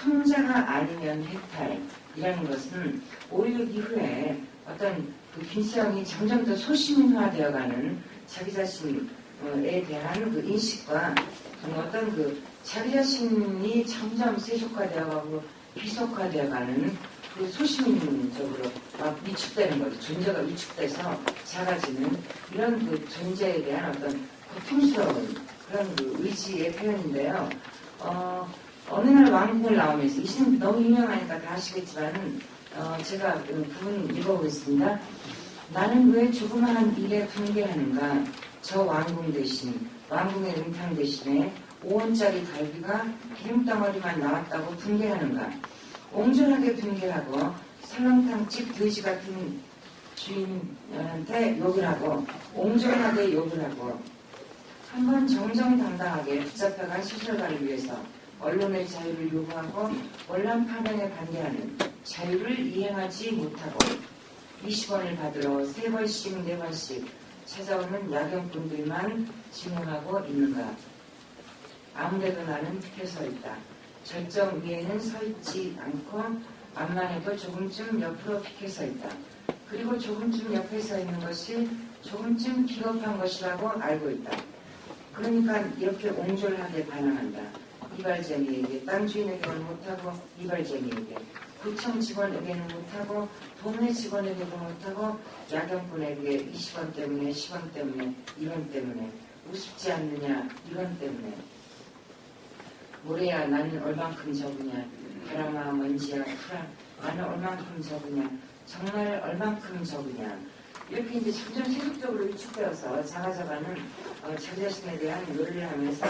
통자가 아니면 해탈이라는 것은 5.16 이후에 어떤 김수영이 점점 더 소시민화되어가는 자기 자신에 대한 인식과 어떤 자기 자신이 점점 세속화되어가고 비속화되어가는 소시민적으로 막 위축되는 거죠. 존재가 위축돼서 작아지는 이런 존재에 대한 어떤 고통스러운 그런 의지의 표현인데요. 어느 날 왕궁을 나오면서 이 시는 너무 유명하니까 다 아시겠지만 제가 부분 읽어보겠습니다. 나는 왜 조그마한 일에 분개하는가? 저 왕궁 대신 왕궁의 음탕 대신에 5원짜리 갈비가 기름덩어리만 나왔다고 분개하는가? 옹졸하게 분개하고 설렁탕집 돼지 같은 주인한테 욕을 하고 옹졸하게 욕을 하고 한번 정정당당하게 붙잡혀간 소설가를 위해서 언론의 자유를 요구하고 월남 파병에 반대하는 자유를 이행하지 못하고 20원을 받으러 3번씩 4번씩 찾아오는 야경꾼들만 증오하고 있는가? 아무래도 나는 피켜서 있다. 절정 위에는 서 있지 않고 앞만 해도 조금쯤 옆으로 피켜서 있다. 그리고 조금쯤 옆에 서 있는 것이 조금쯤 비겁한 것이라고 알고 있다. 그러니까 이렇게 옹졸하게 반항한다. 이발쟁이에게, 땅 주인에게는 못하고 이발쟁이에게, 구청 직원에게는 못하고 동네 직원에게도 못하고 야경꾼에게 20원 때문에 10원 때문에 1원 때문에 우습지 않느냐 이런 때문에 모래야 나는 얼만큼 적으냐 바람아 먼지야 풀아 나는 얼만큼 적으냐 정말 얼만큼 적으냐 이렇게 이제 점점 세속적으로 위축되어서 자가자가는 자기 자신에 대한 요리를 하면서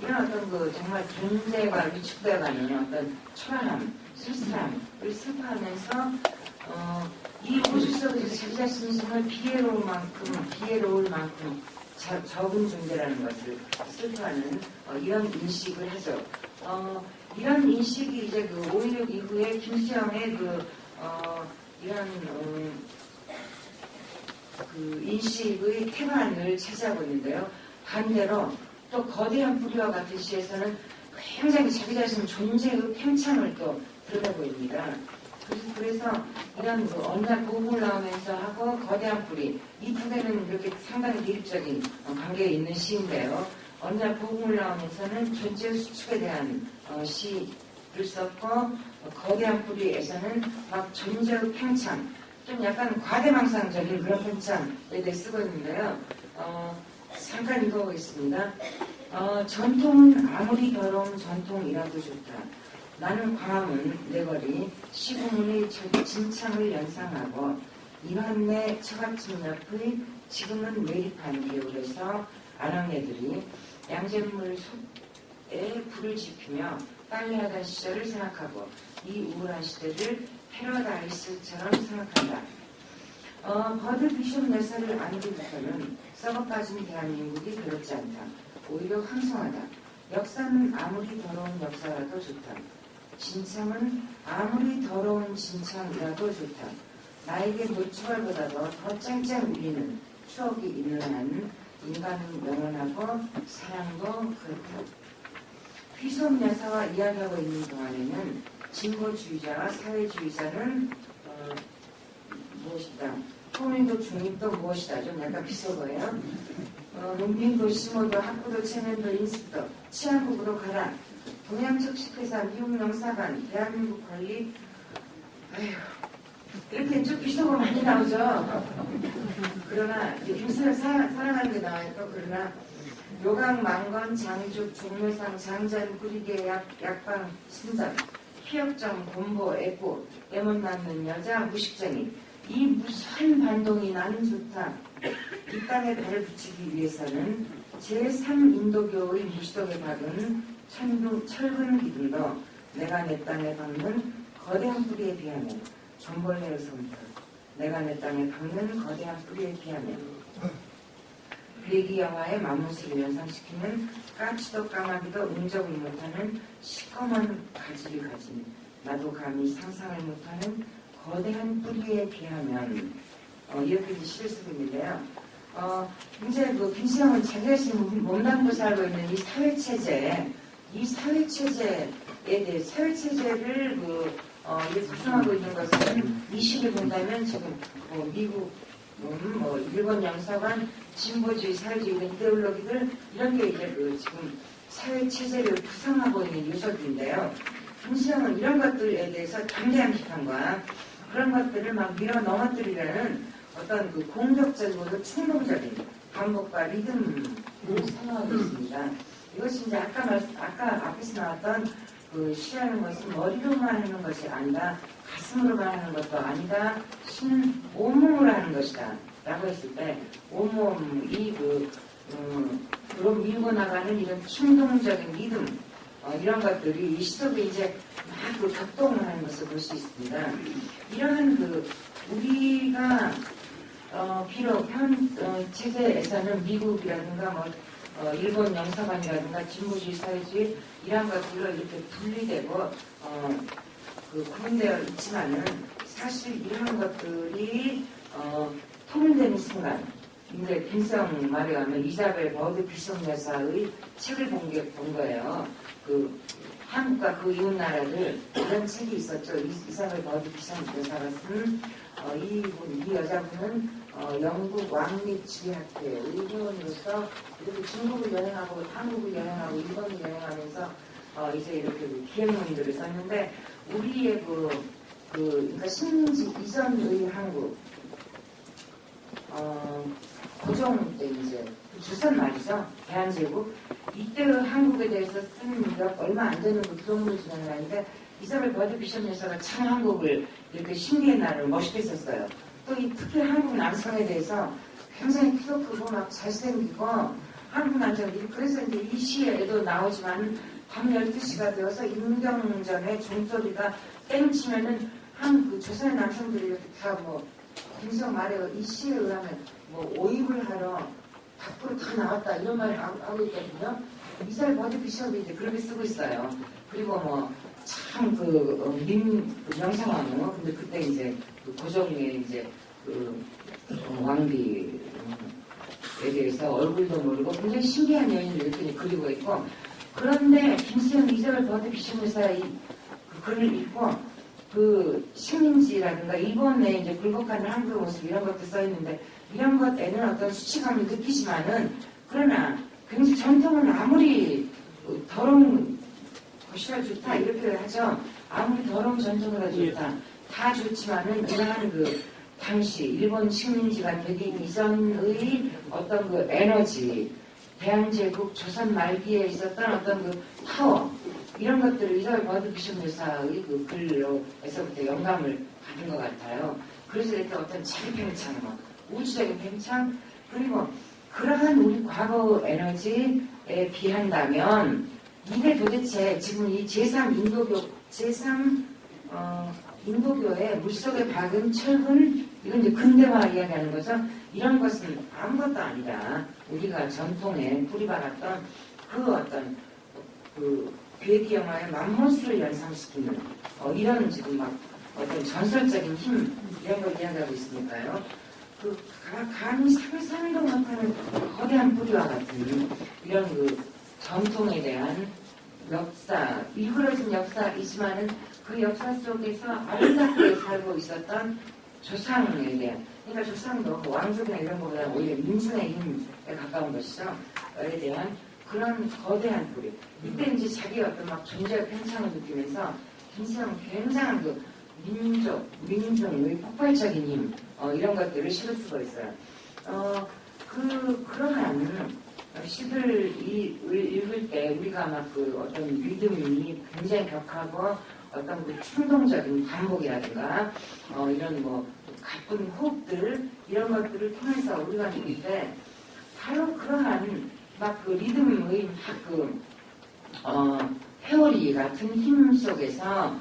이런 어떤 그 정말 존재가 위축되어가는 어떤 초라함, 쓸쓸함을 슬퍼하면서 이 우주 속에서 자기 자신이 정말 비애로울 만큼 적은 존재라는 것을 슬퍼하는 이런 인식을 하죠. 이런 인식이 이제 그 5.16 이후에 김수영의 이런 그 인식의 태반을 차지하고 있는데요. 반대로 또 거대한 뿌리와 같은 시에서는 굉장히 자기 자신 존재의 팽창을 또 드러내보입니다. 그래서 이런 그 어느 날 복음을 나오면서 하고 거대한 뿌리 이 두 개는 이렇게 상당히 미립적인 관계에 있는 시인데요. 어느 날 복음을 나오면서는 존재의 수축에 대한 시를 썼고 거대한 뿌리에서는 막 존재의 팽창 좀 약간 과대망상적인 그런 팽창에 대해 쓰고 있는데요. 잠깐 읽어보겠습니다. 전통은 아무리 더러운 전통이라도 좋다. 나는 광화문, 내거리, 시구문의 진창을 연상하고 이완내 처갓집 옆의 지금은 매립한 개울에서 아랑애들이 양잿물 솥에 불을 지피며 빨래하던 시절을 생각하고 이 우울한 시대를 패러다이스처럼 생각한다. 버드 비숍 여사를 안기부터는 썩어빠진 대한민국이 괴롭지 않다. 오히려 황성하다. 역사는 아무리 더러운 역사라도 좋다. 진창은 아무리 더러운 진창이라도 좋다. 나에게 노추발보다도 더 쨍쨍 울리는 추억이 있는 한 인간은 영원하고 사랑도 그렇다. 휘솜 여사와 이야기하고 있는 동안에는 진보주의자와 사회주의자는 무엇이다. 통일도 중립도 무엇이다. 좀 약간 비슷한 거예요. 농민도 심어도 학부도 체면도 인습도 치안국으로 가라. 동양척식회사 미국 영사관 대한민국 관리 이렇게 쭉 비슷한 거 많이 나오죠. 그러나 김수를 살아가는 게 나와있고 그러나 요강 망건 장죽 종묘상 장전 꾸리개 약방 신전 피역정 곰보 애고 애못 낳는 여자 무식쟁이 이 무수한 반동이 나는 좋다. 이 땅에 발을 붙이기 위해서는 제3인도교의 무시독에 박은 철근 기둥도 내가 내 땅에 박는 거대한 뿌리에 비하면 존벌레의 손톱 내가 내 땅에 박는 거대한 뿌리에 비하면 글리기 영화의 마무스를 연상시키는 까치도 까마귀도 응접을 못하는 시커먼 가지를 가진 나도 감히 상상을 못하는 거대한 뿌리에 비하면 이렇게 시를 쓰고 있는데요. 이제 그 김수영은 자기 자신이 몸담고 살고 있는 이 사회체제에 대해 사회체제를 이게 구성하고 있는 것은 이 시를 본다면 지금 미국, 일본 영사관, 진보주의, 사회주의 이데올로기들 이런 게 이제 지금 사회체제를 구성하고 있는 요소들인데요. 김수영은 이런 것들에 대해서 담대한 비판과 그런 것들을 막 밀어 넘어뜨리려는 어떤 그 공격적이고 충동적인 반복과 리듬을 선호하고 있습니다. 이것이 이제 아까 앞에서 나왔던 그 시라는 것은 머리로만 하는 것이 아니다. 가슴으로만 하는 것도 아니다. 시는 온몸으로 하는 것이다. 라고 했을 때 온몸이 그런 밀고 나가는 이런 충동적인 리듬 이런 것들이 이 시 속에 이제 막 그 격동을 하는 것을 볼 수 있습니다. 이러한 우리가 비록 현 체제에서는 미국이라든가 일본 영사관이라든가 진보주의 사회주의 이런 것들로 이렇게 분리되고 구분되어 있지만은 사실 이런 것들이 통일되는 순간 이제 김성 말에 하면 이자벨 버드 비숍 여사의 책을 본 거예요. 한국과 그 이웃 나라들 이런 책이 있었죠. 이자벨 버드 비숍 여사가 쓴 이 여자분은 영국 왕립주의학회 의원으로서 이렇게 중국을 여행하고 한국을 여행하고 일본을 여행하면서 이제 이렇게 기획문들을 썼는데 우리의 그러니까 식민지 이전의 한국 고종 때 이제 조선 말이죠. 대한제국 이때의 한국에 대해서 쓴 얼마 안 되는 기록물 중에 하나인데 이자벨 버드 비숍 여사가 참 한국을 이렇게 신비의 나라를 멋있게 썼어요. 또 특히 한국 남성에 대해서 굉장히 키도 크고 막 잘생기고 한국 남성들이 그래서 이제 이 시에도 나오지만 밤 12시가 되어서 임경전에 종소리가 땡치면은 조선의 남성들이 이렇게 다 김성 말에 이 시에 의하면 오입을 하러 밖으로 다 나왔다 이런 말을 하고 있거든요. 이자벨 버드 비숍이 이제 그렇게 쓰고 있어요. 그리고 참 명상왕후 근데 그때 이제 고종의 이제 왕비에 대해서 얼굴도 모르고 굉장히 신기한 여인을 이렇게 그리고 있고 그런데 김수영 이자벨 버드 비숍 여사의 그 글을 읽고 식민지라든가 일본의 이제 굴곡하는 한국의 모습 이런 것도 써 있는데 이런 것에는 어떤 수치감을 느끼지만은 그러나 굉장히 전통은 아무리 더러운 것이라 좋다 이렇게 하죠. 아무리 더러운 전통이라 좋다 다 좋지만은 이러한 당시 일본 식민지가 되기 이전의 어떤 에너지 대한제국 조선 말기에 있었던 어떤 파워 이런 것들을 이자벨 버드 비숍 여사의 글로에서부터 영감을 받은 것 같아요. 그래서 이렇게 어떤 자기팽창, 우주적인 팽창, 그리고 그러한 우리 과거 에너지에 비한다면 이게 도대체 지금 이 인도교의 물속에 박은 철근, 이건 이제 근대화 이야기하는 거죠. 이런 것은 아무것도 아니라 우리가 전통에 뿌리박았던 괴기 영화의 맘모스를 연상시키는 이런 지금 어떤 전설적인 힘 이런 걸 이야기하고 있으니까요. 감히 상상도 못하는 거대한 뿌리와 같은 이런 전통에 대한 역사, 일그러진 역사이지만은 그 역사 속에서 아름답게 살고 있었던 조상에 대한, 그러니까 조상도 왕족이나 이런 것보다 오히려 민중의 힘에 가까운 것이죠. 에 대한 그런 거대한 뿌리. 이때 이제 자기 어떤 존재의 팽창을 느끼면서 김수영 굉장한 민중의 폭발적인 힘, 이런 것들을 실을 수가 있어요. 그러한 시를 읽을 때 우리가 어떤 리듬이 굉장히 격하고 어떤 충동적인 반복이라든가 이런 가쁜 호흡들 이런 것들을 통해서 우리가 느낄 때 바로 그러한 리듬의 회오리 같은 힘 속에서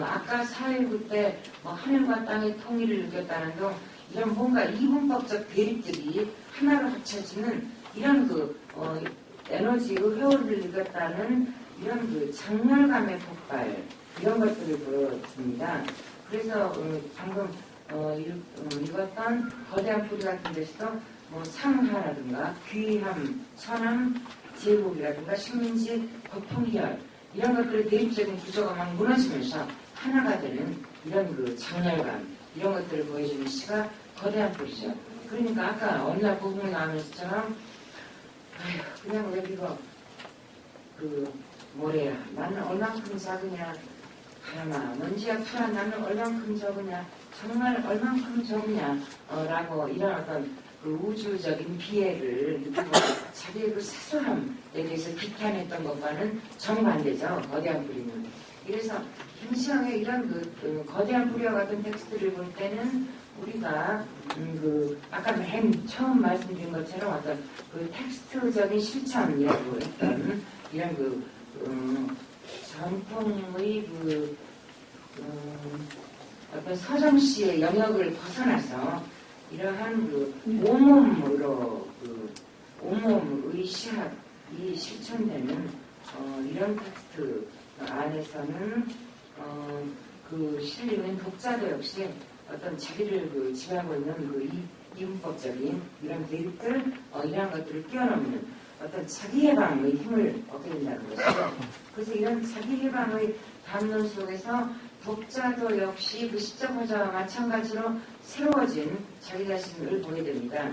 아까 4.19 때 하늘과 땅의 통일을 느꼈다는 등 이런 뭔가 이분법적 대립들이 하나로 합쳐지는 이런 에너지의 회오리를 느꼈다는 이런 장렬감의 폭발 이런 것들을 보여줍니다. 그래서 방금 읽었던 거대한 뿌리 같은 데서도 상하라든가 귀함, 천함, 제국이라든가 식민지, 고통결 이런 것들의 대립적인 구조가 막 무너지면서 하나가 되는 이런 장렬감 이런 것들을 보여주는 시가 거대한 뿌리죠. 그러니까 아까 어느 날 부분을 나오면서처럼 그냥 왜 이거 뭐래야 나는 얼만큼 작으냐 하나 먼지야 풀아 나는 얼만큼 적으냐 정말 얼만큼 적으냐 라고 이런 어떤 우주적인 비애를 느끼고 자기의 사소함에 대해서 비탄했던 것과는 정반대죠. 거대한 뿌리는. 그래서 김시영의 이런 거대한 뿌리와 같은 텍스트를 볼 때는 우리가 아까 맨 처음 말씀드린 것처럼 어떤 그 텍스트적인 실천이라고 했던 이런 전통의 어떤 서정시의 영역을 벗어나서 이러한 온몸의 시합이 실천되는 이런 텍스트 안에서는 그 실리는 독자도 역시 어떤 자기를 지배하고 있는 이분법적인 이런 대립들 이런 것들을 뛰어넘는 어떤 자기 해방의 힘을 얻게 된다는 것이죠. 그래서 이런 자기 해방의 담론 속에서 독자도 역시 그 시적 화자와 마찬가지로 새로워진 자기 자신을 보게 됩니다.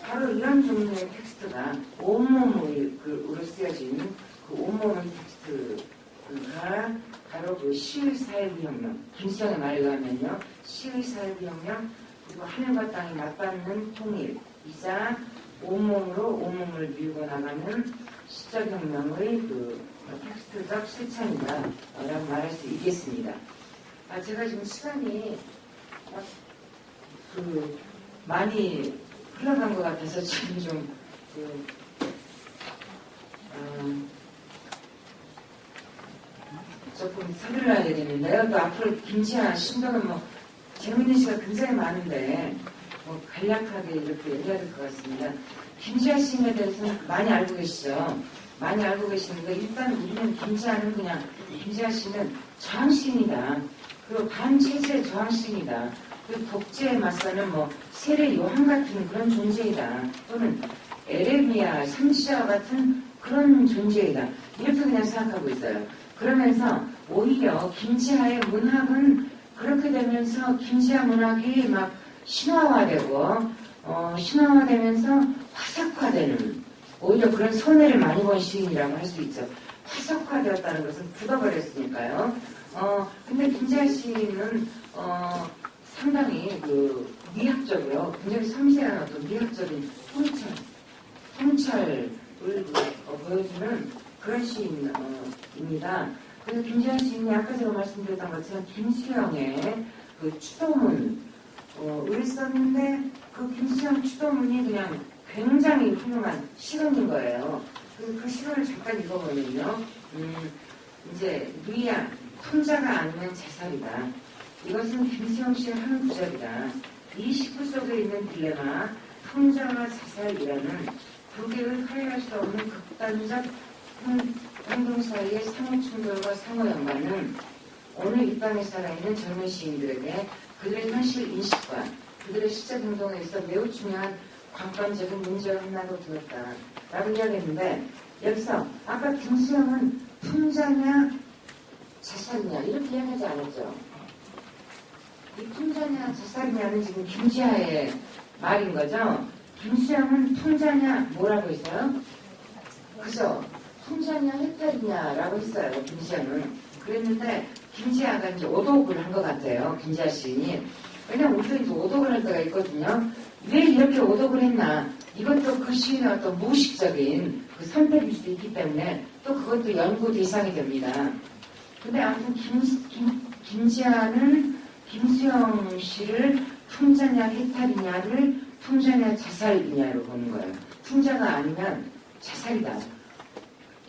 바로 이런 종류의 텍스트가 온몸으로 쓰여진 그 온몸의 텍스트가 바로 그 시의 사회부혁명, 김수영의 말에 의하면요, 시의 사회부혁명, 그리고 하늘과 땅이 맞닿는 통일이자 온몸을 밀고 나가는 시적 혁명의 텍스트적 실천이다라고 말할 수 있겠습니다. 제가 지금 시간이 많이 흘러간 것 같아서 지금 좀 조금 서둘러야 되겠는데요. 또 앞으로 김지아 신도는 재밌는 시가 굉장히 많은데 간략하게 이렇게 얘기해야 될 것 같습니다. 김지아 시인에 대해서는 많이 알고 계시죠? 많이 알고 계시는데 일단 우리는 김지아 시인은 저항시인이다. 그리고 반체제 저항시인이다. 그리고 독재에 맞서는 세례 요한 같은 그런 존재이다. 또는 에레미야, 삼시자와 같은 그런 존재이다. 이렇게 그냥 생각하고 있어요. 그러면서 오히려 김지아의 문학은 그렇게 되면서 김지아 문학이 막 신화화되고 신화화되면서 화석화되는 오히려 그런 손해를 많이 본 시인이라고 할 수 있죠. 화석화되었다는 것은 굳어버렸으니까요. 근데 김지아 시인은 상당히 미학적으로 굉장히 섬세한 어떤 미학적인 통찰을 보여주는 그런 시인입니다. 그래서 김지아 시인이 아까 제가 말씀드렸던 것처럼 김수영의 추도문을 썼는데 그 김수영 추도문이 그냥 굉장히 훌륭한 시론인 거예요. 그래서 그 시론을 잠깐 읽어보면요. 이제 루이야, 통자가 아니면 자살이다. 이것은 김수영 씨의 한 구절이다. 이 시구 속에 있는 딜레마, 통자와 자살이라는 두 개를 화해할 수 없는 극단적 행동 사이의 상호 충돌과 상호 연관은 오늘 이 땅에 살아있는 젊은 시인들에게 그들의 현실 인식과 그들의 실제 행동에 있어 매우 중요한 관건적인 문제를 하나로 두었다. 라고 이야기했는데 여기서 아까 김수영은 풍자냐 자살이냐 이렇게 이야기하지 않았죠. 이 풍자냐 자살이냐는 지금 김지아의 말인 거죠. 김수영은 풍자냐 뭐라고 했어요? 그죠? 풍자냐 해탈이냐라고 했어요. 김지아는. 그랬는데 김지아가 이제 오독을 한 것 같아요. 김지아 시인이. 왜냐면 우리도 이제 오독을 할 때가 있거든요. 왜 이렇게 오독을 했나? 이것도 그 시인의 어떤 무의식적인 그 선택일 수 있기 때문에 또 그것도 연구 대상이 됩니다. 근데 아무튼 김지아는 김수영 씨를 풍자냐 해탈이냐를 풍자냐 자살이냐로 보는 거예요. 풍자가 아니면 자살이다.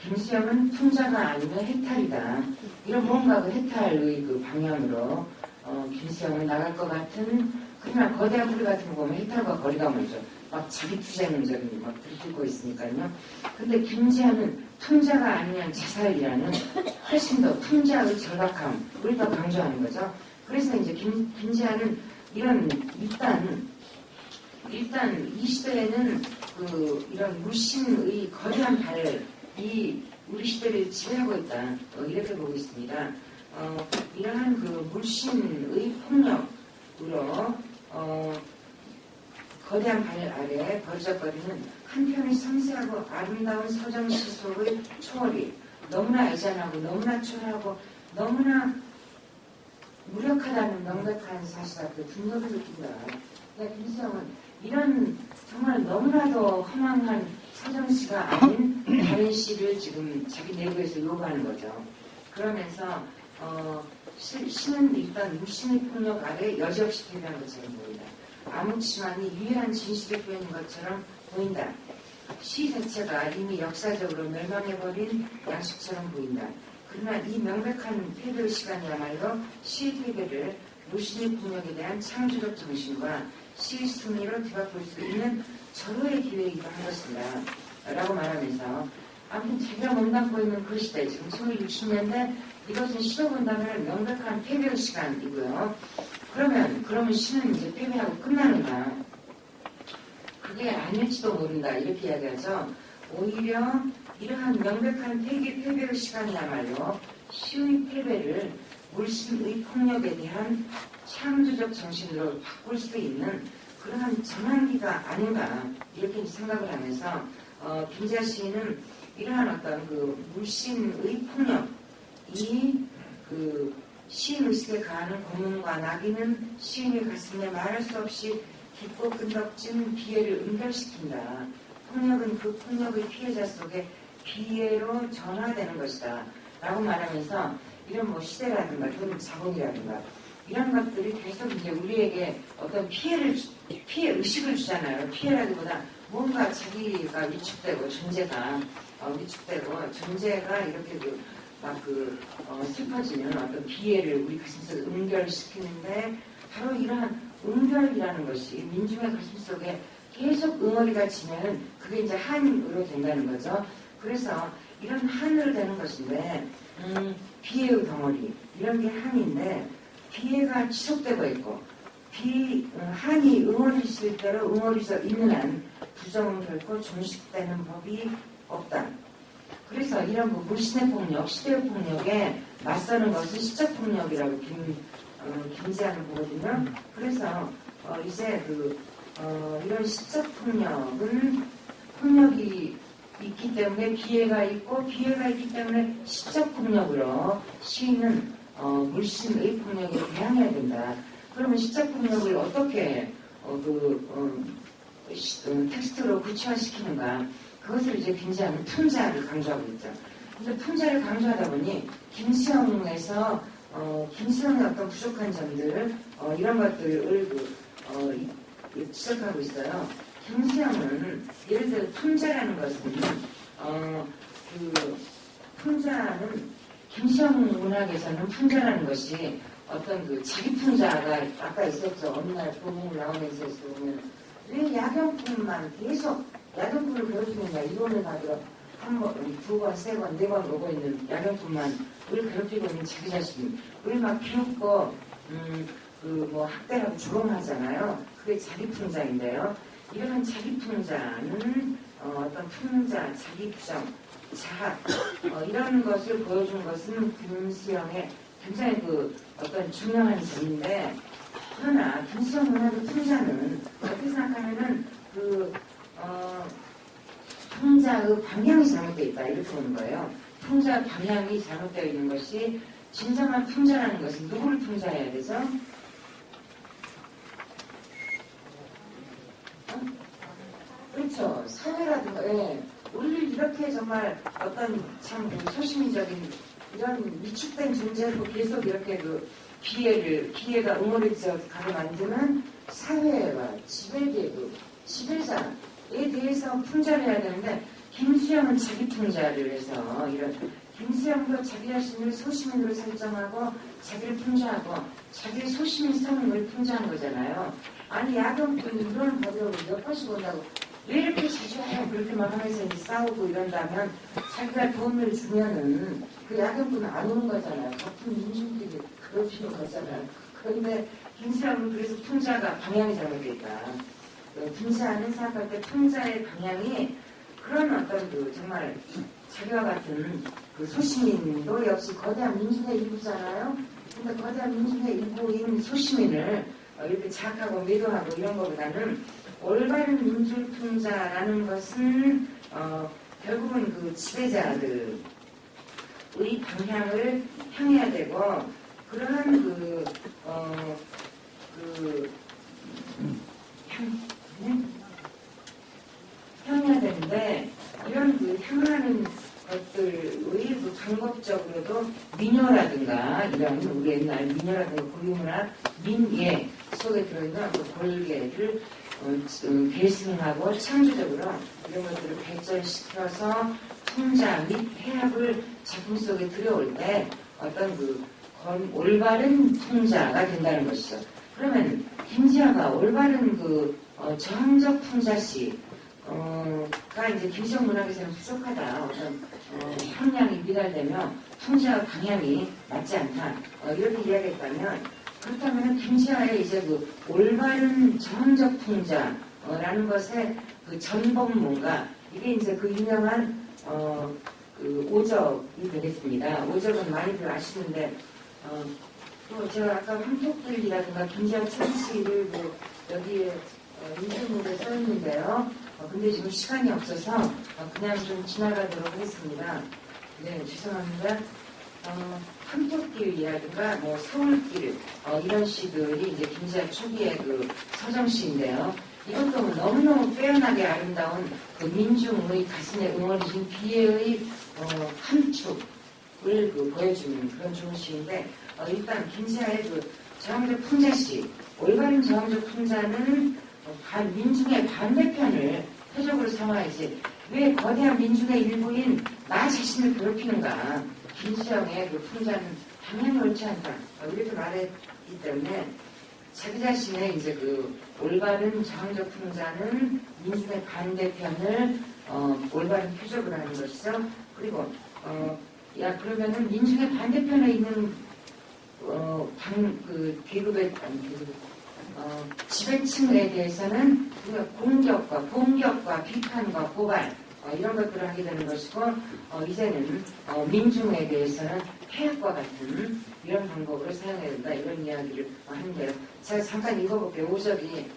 김수영은 풍자가 아니면 해탈이다. 이런 뭔가 그 해탈의 그 방향으로 김수영은 나갈 것 같은 그냥 거대한 소리 같은 거 보면 해탈과 거리가 멀죠. 막 자기 투쟁적인 막 들고 있으니까요. 근데 김지아는 풍자가 아니면 자살이라는 훨씬 더 풍자의 절박함을 더 강조하는 거죠. 그래서 이제 김지아는 이런 일단 이 시대에는 이런 물신의 거대한 발이 우리 시대를 지배하고 있다. 이렇게 보고 있습니다. 이러한 그 물신의 폭력으로 거대한 발 아래 버젓거리는 한편의 섬세하고 아름다운 서정시 속의 초월이 너무나 애잔하고 너무나 초라하고 너무나 무력하다는 명백한 사실 앞에 분노를 느낀다. 그러니까 김수영은 이런 정말 너무나도 허망한 서정시가 아닌 다른 시를 지금 자기 내부에서 요구하는 거죠. 그러면서 신은 일단 무신의 폭력 아래 여지없이 패배한 것처럼 보인다. 암흑심환이 유일한 진실의 표현인 것처럼 보인다. 시 자체가 이미 역사적으로 멸망해버린 양식처럼 보인다. 그러나 이 명백한 패배의 시간이야말로 시의 패배를 무신의 폭력에 대한 창조적 정신과 시의 승리로 뒤바꿀 수 있는 절호의 기회이기도 한 것이다. 라고 말하면서 아무튼 자기가 몸담고 있는 그 시대, 지금 1960년대 이것은 시도 본다면 명백한 패배의 시간이고요. 그러면 시는 이제 패배하고 끝나는가? 그게 아닐지도 모른다. 이렇게 이야기하죠. 오히려 이러한 명백한 패배의 시간이야말로 시의 패배를 물신의 폭력에 대한 창조적 정신으로 바꿀 수 있는 그러한 전환기가 아닌가 이렇게 생각을 하면서 김지아 시인은 이러한 어떤 그 물신의 폭력이 그 시인 의식에 가하는 고문과 낙인은 시인의 가슴에 말할 수 없이 깊고 끈덕진 비애를 응결시킨다. 폭력은 그 폭력의 피해자 속에 비애로 전화되는 것이다. 라고 말하면서 이런 뭐 시대라든가 또는 자본이라든가 이런 것들이 계속 이제 우리에게 어떤 피해 의식을 주잖아요. 피해라기보다 뭔가 자기가 위축되고 존재가 위축되고 존재가 이렇게 슬퍼지는 어떤 비애를 우리 가슴속에 응결시키는데 바로 이러한 응결이라는 것이 민중의 가슴속에 계속 응어리가 지면 그게 이제 한으로 된다는 거죠. 그래서 이런 한으로 되는 것인데 비애의 덩어리 이런 게 한인데 비애가 지속되고 있고 한이 응어리실 대로 응어리져 있는 한 부정은 결코 종식되는 법이 없다. 그래서 이런 물신의 폭력, 시대의 폭력에 맞서는 것은 시적 폭력이라고 김지아는 보거든요. 그래서 이제 이런 시적 폭력이 있기 때문에 비애가 있고 비애가 있기 때문에 시적 폭력으로 시인은 물신의 폭력에 대항해야 된다. 그러면 시적 폭력을 어떻게 텍스트로 구체화시키는가? 그것을 이제 김지아는 풍자를 강조하고 있죠. 근데 풍자를 강조하다 보니 김수영에서 김수영의 어떤 부족한 점들 이런 것들을 지적하고 있어요. 김수영은 예를 들어 풍자라는 것은 풍자는 김수영 문학에서는 풍자라는 것이 어떤 자기 풍자가 아까 있었죠. 어느 날 보면 나오면서 보면 왜 야경꾼만 계속 야경꾼을 괴롭히느냐 이론을 받으러 한 번, 두 번, 세 번, 네 번 오고 있는 야경꾼만 우리 괴롭히고 있는 자기 자신 우리 막 비웃고 학대라고 조롱하잖아요. 그게 자기 풍자인데요. 이런 자기 풍자는 어떤 풍자, 자기 부정, 자학 이런 것을 보여준 것은 김수영의 굉장히 어떤 중요한 점인데 그러나 김수영 문학의 풍자는 어떻게 생각하면은 풍자의 방향이 잘못되어 있다 이렇게 보는 거예요. 풍자 방향이 잘못되어 있는 것이 진정한 풍자라는 것은 누구를 풍자해야 되죠? 그렇죠. 사회라든가 우리를 이렇게 정말 어떤 참 소시민적인 이런 위축된 존재로 계속 이렇게 비애가 응어리져 가게 만드는 사회와 지배계급, 지배자에 대해서 풍자를 해야 되는데 김수영은 자기 풍자를 해서 김수영도 자기 자신을 소시민으로 설정하고 자기를 풍자하고 자기의 소시민성을 풍자한 거잖아요. 아니 야경꾼 이런 법으로 몇 번씩 온다고 왜 이렇게 자주 해요? 그렇게만 하면서 이제 싸우고 이런다면 자기가 돈을 주면은 그 야경꾼은 안 오는 거잖아요. 같은 민중끼리 그러시는 거잖아요. 그런데 김수영은 그래서 풍자가 방향이 잘못되어 있다. 김수영은 생각할 때 풍자의 방향이 그런 어떤 정말 자기와 같은 소시민도 역시 거대한 민중의 일부잖아요. 근데 거대한 민중의 일부인 소시민을 이렇게 자학하고 매도하고 이런 것보다는 올바른 민주풍자라는 것은 결국은 지배자들의 방향을 향해야 되고 그러한 향해야 되는데 이런 향하는 것들의 방법적으로도 민요라든가 이런 우리 옛날 민요라든가 고유문화 민예 속에 들어있는 그 골계를 계승하고 창조적으로 이런 것들을 발전시켜서 통자 및 해학을 작품 속에 들여올 때 어떤 그 올바른 통자가 된다는 것이죠. 그러면 김지아가 올바른 그 저항적 풍자시 가 이제 김시영 문학에서는 부족하다. 어떤 형량이 미달되며 통제와 방향이 맞지 않다. 이렇게 이야기했다면 그렇다면 김시아의 이제 그 올바른 저항적 풍자라는 것의 그 전범문가 이게 이제 그 유명한 그 오적이 되겠습니다. 오적은 많이들 아시는데 또 제가 아까 황토길이라든가 김지아 초시를 그 여기에 인쇄물에 써있는데요. 근데 지금 시간이 없어서 그냥 좀 지나가도록 하겠습니다. 네, 죄송합니다. 황토길이라든가 뭐 서울길 이런 시들이 이제 김지아 초기의 그 서정시인데요. 이것도 너무너무 빼어나게 아름다운 그 민중의 가슴에 응어리진 비애의 함축을 그 보여주는 그런 좋은 시인데 일단 김지아의 그 저항적 풍자시 올바른 저항적 풍자는 민중의 반대편을 표적으로 삼아야지 왜 거대한 민중의 일부인 나 자신을 괴롭히는가. 김수영의 그 풍자는 당연히 옳지 않다. 이렇게 말했기 때문에 자기 자신의 이제 그 올바른 저항적 풍자는 민중의 반대편을 올바른 표적으로 하는 것이죠. 그리고 그러면은 민중의 반대편에 있는 계급의 지배층에 대해서는 공격과 비판과 고발 이런 것들을 하게 되는 것이고 이제는 민중에 대해서는 해악과 같은 이런 방법으로 사용해야 된다 이런 이야기를 하는데요. 제가 잠깐 읽어볼게요. 오적이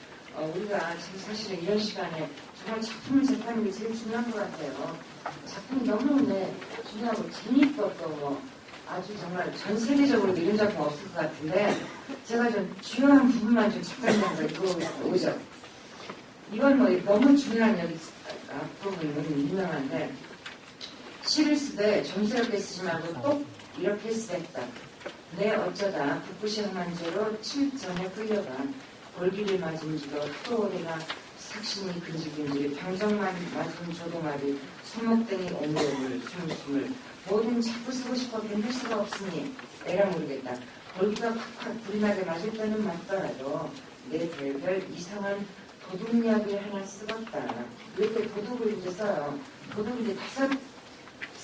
우리가 지금 사실은 이런 시간에 정말 작품을 접하는 게 제일 중요한 것 같아요. 작품이 너무너무 중요하고 재미있고 또 아주 정말 전 세계적으로 이런 작품 없을 것 같은데 제가 좀 주요한 부분만 좀 잠깐 읽어보죠. 이건 뭐 너무 중요한 여기 앞부분은 유명한데 시를 쓰되 정스럽게 쓰지 말고 꼭 이렇게 쓰겠다. 내 어쩌다 북부시 항만제로 칠전에 끌려가 골기를 맞은 지도 토오리나 삭신이 근질근질 병정만 맞은 조동아리 손목등이 오물오물 숨을 뭐든 자꾸 쓰고 싶어 견딜 수가 없으니 에라 모르겠다. 골기가 콱콱 불이 나게 맞을 때는 맞더라도 내 별별 이상한 도둑약을 하나 쓰겠다. 이렇게 도둑을 이제 써요. 도둑이 이제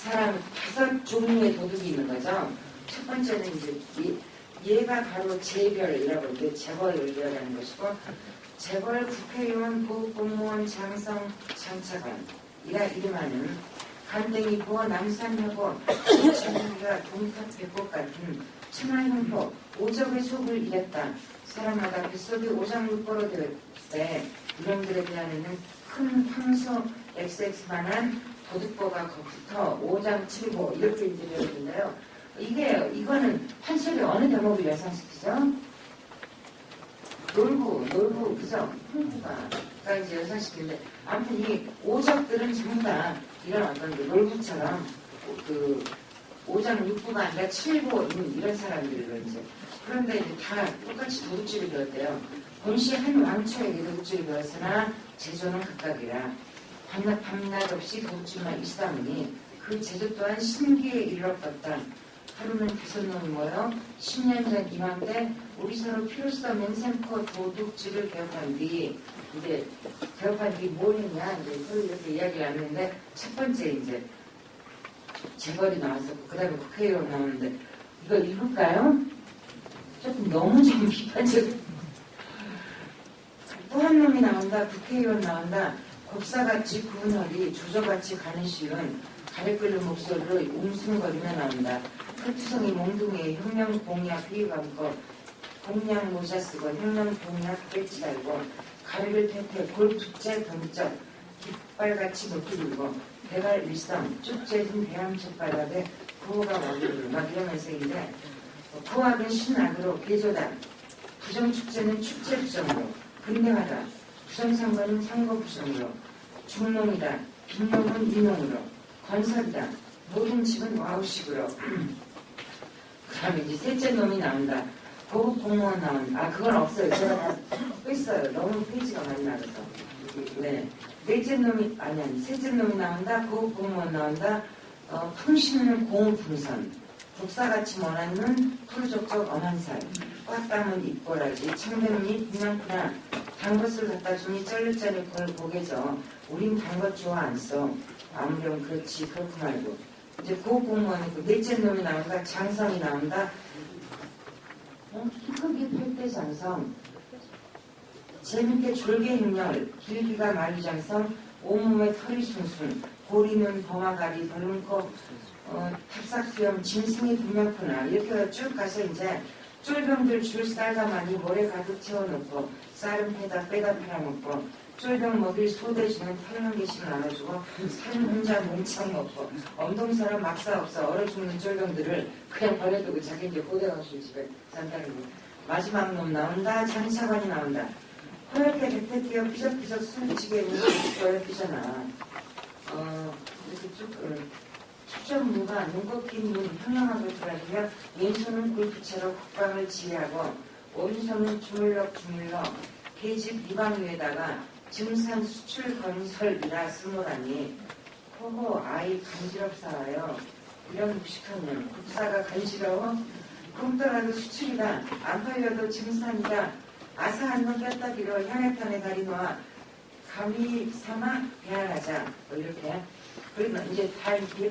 다섯 종류의 도둑이 있는 거죠. 첫 번째는 이제 얘가 바로 재별이라고 이제 재벌을 이야기하는 것이고 재벌, 국회의원, 보국공무원, 장성, 장차관이라 이름하는 간땡이 부어 남산하고 전기가 동탑 배꼽 같은 천하형포 오적의 속을 잃었다. 사람마다 뱃속에 오장육보로 될 때 이놈들에 대하여는 큰 황소 XX만한 도둑보가 거부터 5장 7보 이렇게 이제 되어있는데요. 이거는 판소리 어느 대목을 연상시키죠? 놀부, 그죠? 흥부가 이제 연상시키는데, 아무튼 이 오적들은 전부 다 이런 어떤 그 놀부처럼 그 5장 6부가 아니라 7보 이런 사람들로 이제. 그런데 이제 다 똑같이 도둑질을 배웠대요. 본시 한 왕초에게 도둑질을 배웠으나 제조는 각각이라. 밤낮 없이 도둑질만 있사오니 그 제조 또한 신기에 이르렀다. 하루는 5놈이 모여 10년 전 이맘때 우리 서로 필요수 없는 샘코 도둑질을 개업한 뒤 이제 개업한 뒤 뭘 했냐 이제 서로 이렇게 이야기를 하는데 첫 번째 이제 재벌이 나왔었고 그 다음에 국회의원 나오는데 이거 읽을까요? 조금 너무 좀 비판적. 또 한 놈이 나온다. 국회의원 나온다. 곱사같이 구운 허리 조저같이 가는 시운 가래 끓는 목소리로 웅숭거리며 나온다. 혈투성이 몽둥이에 혁명 공약 휘 감고 공약 모자 쓰고 혁명 공약 배지 달고 가래를 태태 골 두째 덩쩍 깃발같이 높이 들고 대갈 일성 쭉 재진 대함 솥바닥에 구호가 와기를 막 이러면서 있는데 구학은 신학으로 개조다. 부정축제는 축제 부정으로 근대화다. 부정선거는 선거 부정으로 중농이다. 빈농은 인농으로 건설이다. 모든 집은 와우식으로. 그다음에 이제 셋째 놈이 나온다. 고급 공무원 나온다. 그건 없어요. 제가 다 뺐어요. 너무 페이지가 많이 나가서. 네. 넷째 놈이, 아니, 셋째 놈이 나온다. 고급 공무원 나온다. 풍신은 고음풍선. 독사같이 원하는 푸르족족 엄한살. 꽉 담은 입꼬라지. 청백리 분명구나. 단 것을 갖다 주니 쩔룩쩔룩 그걸 보게죠. 우린 단 것 좋아 안 써. 아무렴 그렇지. 그렇고 말고. 이제 고급 공무원이고, 넷째 놈이 나온다. 장성이 나온다. 크게 팔대장성, 재밌게 졸개행렬, 길기가 만리장성, 온몸에 털이 숭숭, 고리는 범아가리, 벌룬코, 탑삭수염, 짐승이 분명구나. 이렇게 쭉 가서 이제 쫄병들 줄 쌀가마니 모래 가득 채워놓고 쌀은 빼다 팔아먹고 쫄병 먹일 소돼지는 털 한 개씩 나눠주고 산 혼자 몽창 먹고 엄동사람 막사 없어 얼어 죽는 쫄병들을 그냥 버려두고 자기 이제 고대강수 집에 산다는 거. 마지막 놈 나온다. 장차관이 나온다. 허옇게 백태 뛰어 피적피적 숨지게 눈을 피잖아. 이렇게 쭉 축적무가 눈곱 낀 눈 현명하게 돌아다니며 왼손은 골프채로 국방을 지휘하고 오른손은 주물럭 계집 이방 위에다가 증산 수출 건설이라 쓰노라니 호호 아이 간지럽사와요. 이런 무식한 년 국사가 간지러워? 굶더라도 수출이다. 안 팔려도 증산이다. 아사한 놈 뺐다 빌어 향해탄에 다리 놓아 감히 삼아 배안하자. 이렇게. 그리고 이제 다 이렇게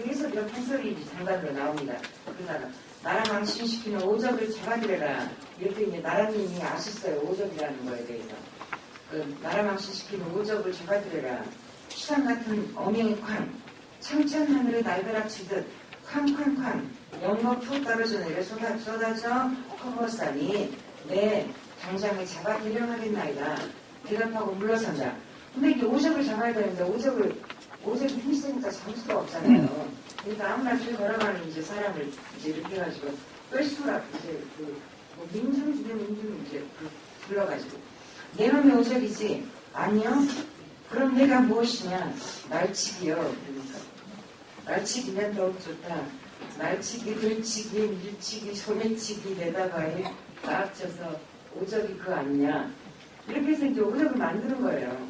계속 이런 판소리 장단으로 나옵니다. 그러다가 나라 망신시키는 오적을 잡아들여라. 이렇게 이제 나라님이 아셨어요. 오적이라는 거에 대해서. 나라 망신시키는 오적을 잡아들여라. 추상 같은 어명의 쾅. 창천 하늘에 날벼락치듯 쾅쾅쾅. 영거 푹 떨어져 내려 쏟아져 커버싸니 내 당장에 잡아들여하겠나이다. 대답하고 물러선다. 근데 이게 오적을 잡아야 되는데 오적이 힘쓰니까 잡을 수가 없잖아요. 그러니까 아무나 길 걸어가는 이제 사람을 이제 이렇게 해가지고 뺄수락 이제 민중 중에 민중 이제 불러가지고 내 놈이 오적이지? 아니요. 그럼 내가 무엇이냐? 날치기요. 그러니까 날치기면 더욱 좋다. 날치기, 들치기, 밀치기, 소매치기 내다가에 다 합쳐서 오적이 그거 아니냐? 이렇게 해서 이제 오적을 만드는 거예요.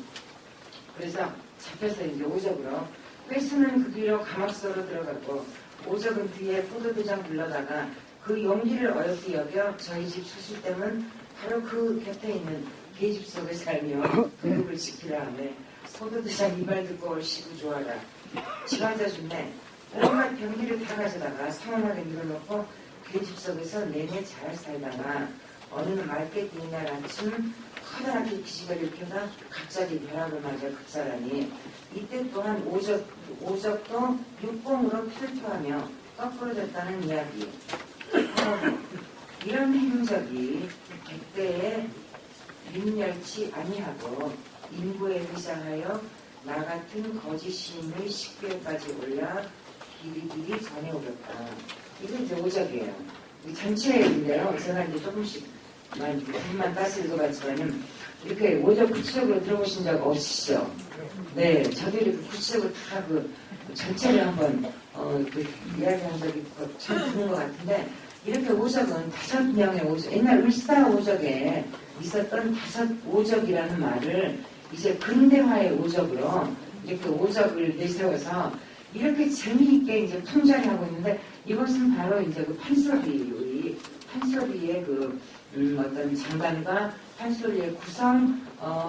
그래서 잡혀서 이제 오적으로 회수는 그 길로 가막소로 들어갔고 오적은 뒤에 포도대장 불러다가 그 용기를 어렵게 여겨 저희 집 수술댐은 바로 그 곁에 있는 계집 속에 살며 교육을 지키라 하며 포도대장 이말 듣고 얼씨구 좋아라. 지방자 중에 온갖 병기를 다 가져다가 상원하게 밀어놓고 계집 속에서 내내 잘 살다가 어느 맑게 뜨는 날 아침 커다랗게 기지개를 일으켜다 갑자기 벼락을 맞아 급사라니 이때 또한 오적도 육봉으로 필토하며 거꾸로졌다는 이야기. 이런 행적이 백대에 민멸치 아니하고 인부에 의장하여 나 같은 거짓 시인의 식교에까지 올라 길이길이 전해오렸다. 이게 이제 오적이에요. 이 전체인데요. 제가 이제 조금만 따서 읽어봤지만은 이렇게 오적 구체적으로 들어보신 적 없으시죠? 네, 저도 이렇게 구체적으로 다 전체를 한번 이야기한 적이 참 드는 것 같은데 이렇게 오적은 5명의 오적, 옛날 을사 오적에 있었던 5 오적이라는 말을 이제 근대화의 오적으로 이렇게 오적을 내세워서 이렇게 재미있게 이제 통달을 하고 있는데 이것은 바로 이제 그 판소리의 어떤 장단과 판소리의 구성,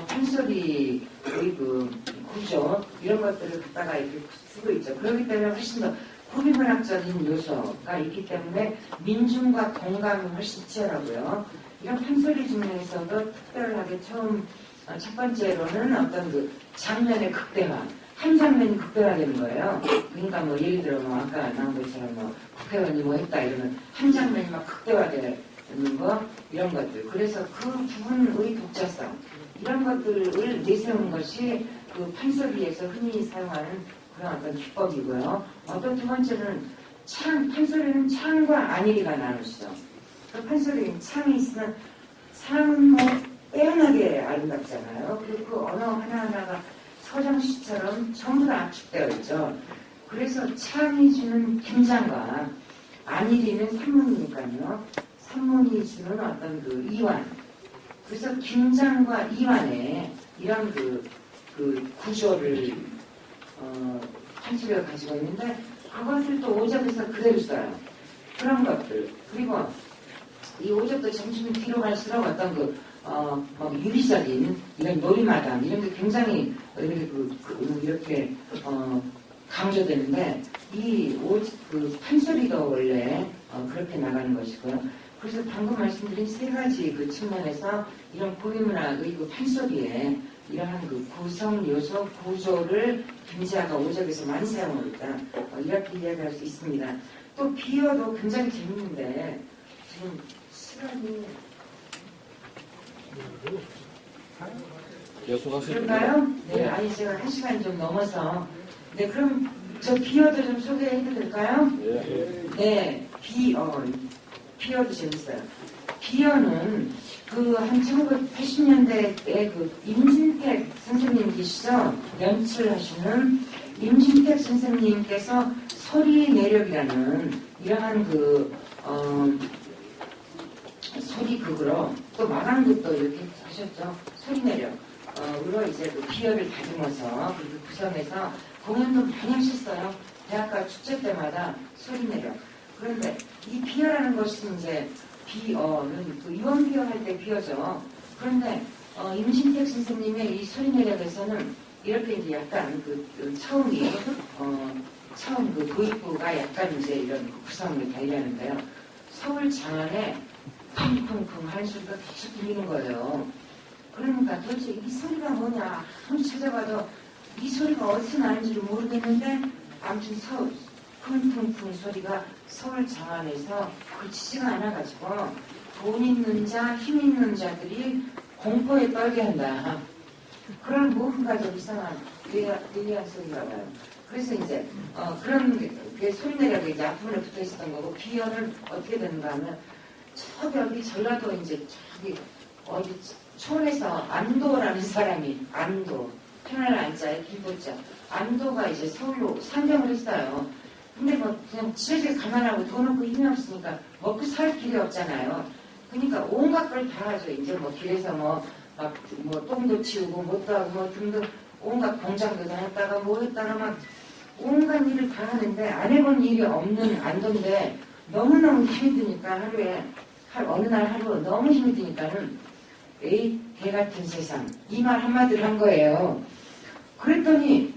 판소리의 그 구조 이런 것들을 갖다가 이렇게 쓰고 있죠. 그렇기 때문에 훨씬 더 구비문학적인 요소가 있기 때문에 민중과 공감이 훨씬 치열하고요. 이런 판소리 중에서도 특별하게 첫 번째로는 어떤 그 장면의 극대화. 한 장면이 극대화되는 거예요. 그러니까 뭐 예를 들어 뭐 아까 나온 것처럼 뭐 국회의원이 뭐 했다 이러면 한 장면이 막 극대화되는 거 이런 것들. 그래서 그 부분의 독자성 이런 것들을 내세우는 것이 그 판소리에서 흔히 사용하는 그런 어떤 기법이고요. 어떤 두 번째는 판소리는 창과 안일이가 나누시죠. 그 판소리는 창이 있으면 창은 뭐 빼어나게 아름답잖아요. 그리고 그 언어 하나하나가 서정시처럼 전부 다 압축되어 있죠. 그래서 참이 주는 김장과 안일이는 산문이니까요. 산문이 주는 어떤 그 이완. 그래서 김장과 이완에 이런 그 구조를 판소리가 가지고 있는데 그것을 또 오접에서 그대로 써요. 그런 것들. 그리고 이 오접도 점점 뒤로 갈수록 어떤 유리적인 이런 놀이마당 이런 게 굉장히 이렇게 강조되는데 그 판소리도 원래 그렇게 나가는 것이고요. 그래서 방금 말씀드린 세 가지 그 측면에서 이런 고유문학의 그 판소리에 이러한 그 구성 요소 구조를 김지아가 오적에서 많이 사용하고 있다. 이렇게 이야기할 수 있습니다. 또 비어도 굉장히 재밌는데 지금 시간이 그런가요? 네, 아니 제가 1시간이 좀 넘어서 네, 그럼 저 비어도 좀 소개해도 될까요? 네, 비어도 재밌어요. 비어는 한 1980년대에 그 임진택 선생님 계시죠? 연출하시는 임진택 선생님께서 소리 내력이라는 이러한 소리극으로 또 마감극도 이렇게 하셨죠. 소리 내력. 으로 이제 그 비어를 다듬어서 그렇게 구성해서 공연도 많이 하셨어요. 대학가 축제 때마다 소리 내력. 그런데 이 비어라는 것이 이제 비어는 그 유언비어 할 때 비어죠. 그런데 임신택 선생님의 이 소리 내력에서는 이렇게 이제 약간 처음 그 도입부가 약간 이제 이런 구성을 달리하는데요. 서울 장안에 쿵쿵쿵 하는 소리가 계속 들리는 거예요. 그러니까 도대체 이 소리가 뭐냐 아무리 찾아봐도 이 소리가 어디서 나는지를 모르겠는데 아무튼 쿵쿵쿵 소리가 서울 장안에서 그치지가 않아가지고 돈 있는 자, 힘 있는 자들이 공포에 떨게 한다. 그런 뭔가 좀 이상한 예리한 소리가 나요. 그래서 이제 그런 게 소리 내려고 이제 앞부분에 붙어 있었던 거고 비어는 어떻게 되는가 하면 저기 전라도 이제 저기 어디 촌에서 안도라는 사람이 편할 안자에 길보자 안도가 이제 서울로 상경을 했어요. 근데 뭐 그냥 집에 가만하고 돈 없고 힘이 없으니까 먹고 살 길이 없잖아요. 그러니까 온갖 걸 다 하죠. 이제 뭐 길에서 뭐 똥도 치우고 뭣도 하고 뭐 등등 온갖 공장도 다녔다가 뭐 했다가 막 온갖 일을 다 하는데 안 해본 일이 없는 안도인데 너무너무 힘이 드니까 어느 날 하루 너무 힘이 드니까는 에이 개 같은 세상 이 말 한마디를 한 거예요. 그랬더니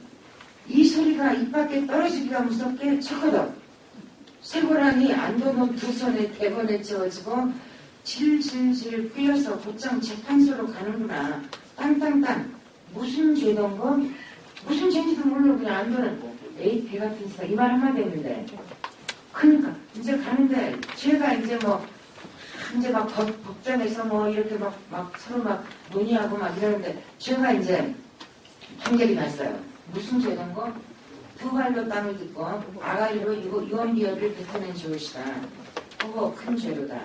이 소리가 입 밖에 떨어지기가 무섭게 척허덕 쇠고랑이 안도놈 두 손에 대번에 채워지고 질질질 끌려서 곧장 재판소로 가는구나. 땅땅땅 무슨 죄던거? 무슨 죄인지도 모르고 그냥 안도는 에이 개 같은 세상 이 말 한마디 했는데 그러니까 이제 가는데 죄가 이제 막 법정에서 뭐 이렇게 막 서로 막 논의하고 막 이러는데 죄가 이제 판결이 났어요. 무슨 죄던거? 두 발로 땅을 딛고 아가리로 유언비어를 뱉어낸 죄이시다. 그거 큰 죄로다.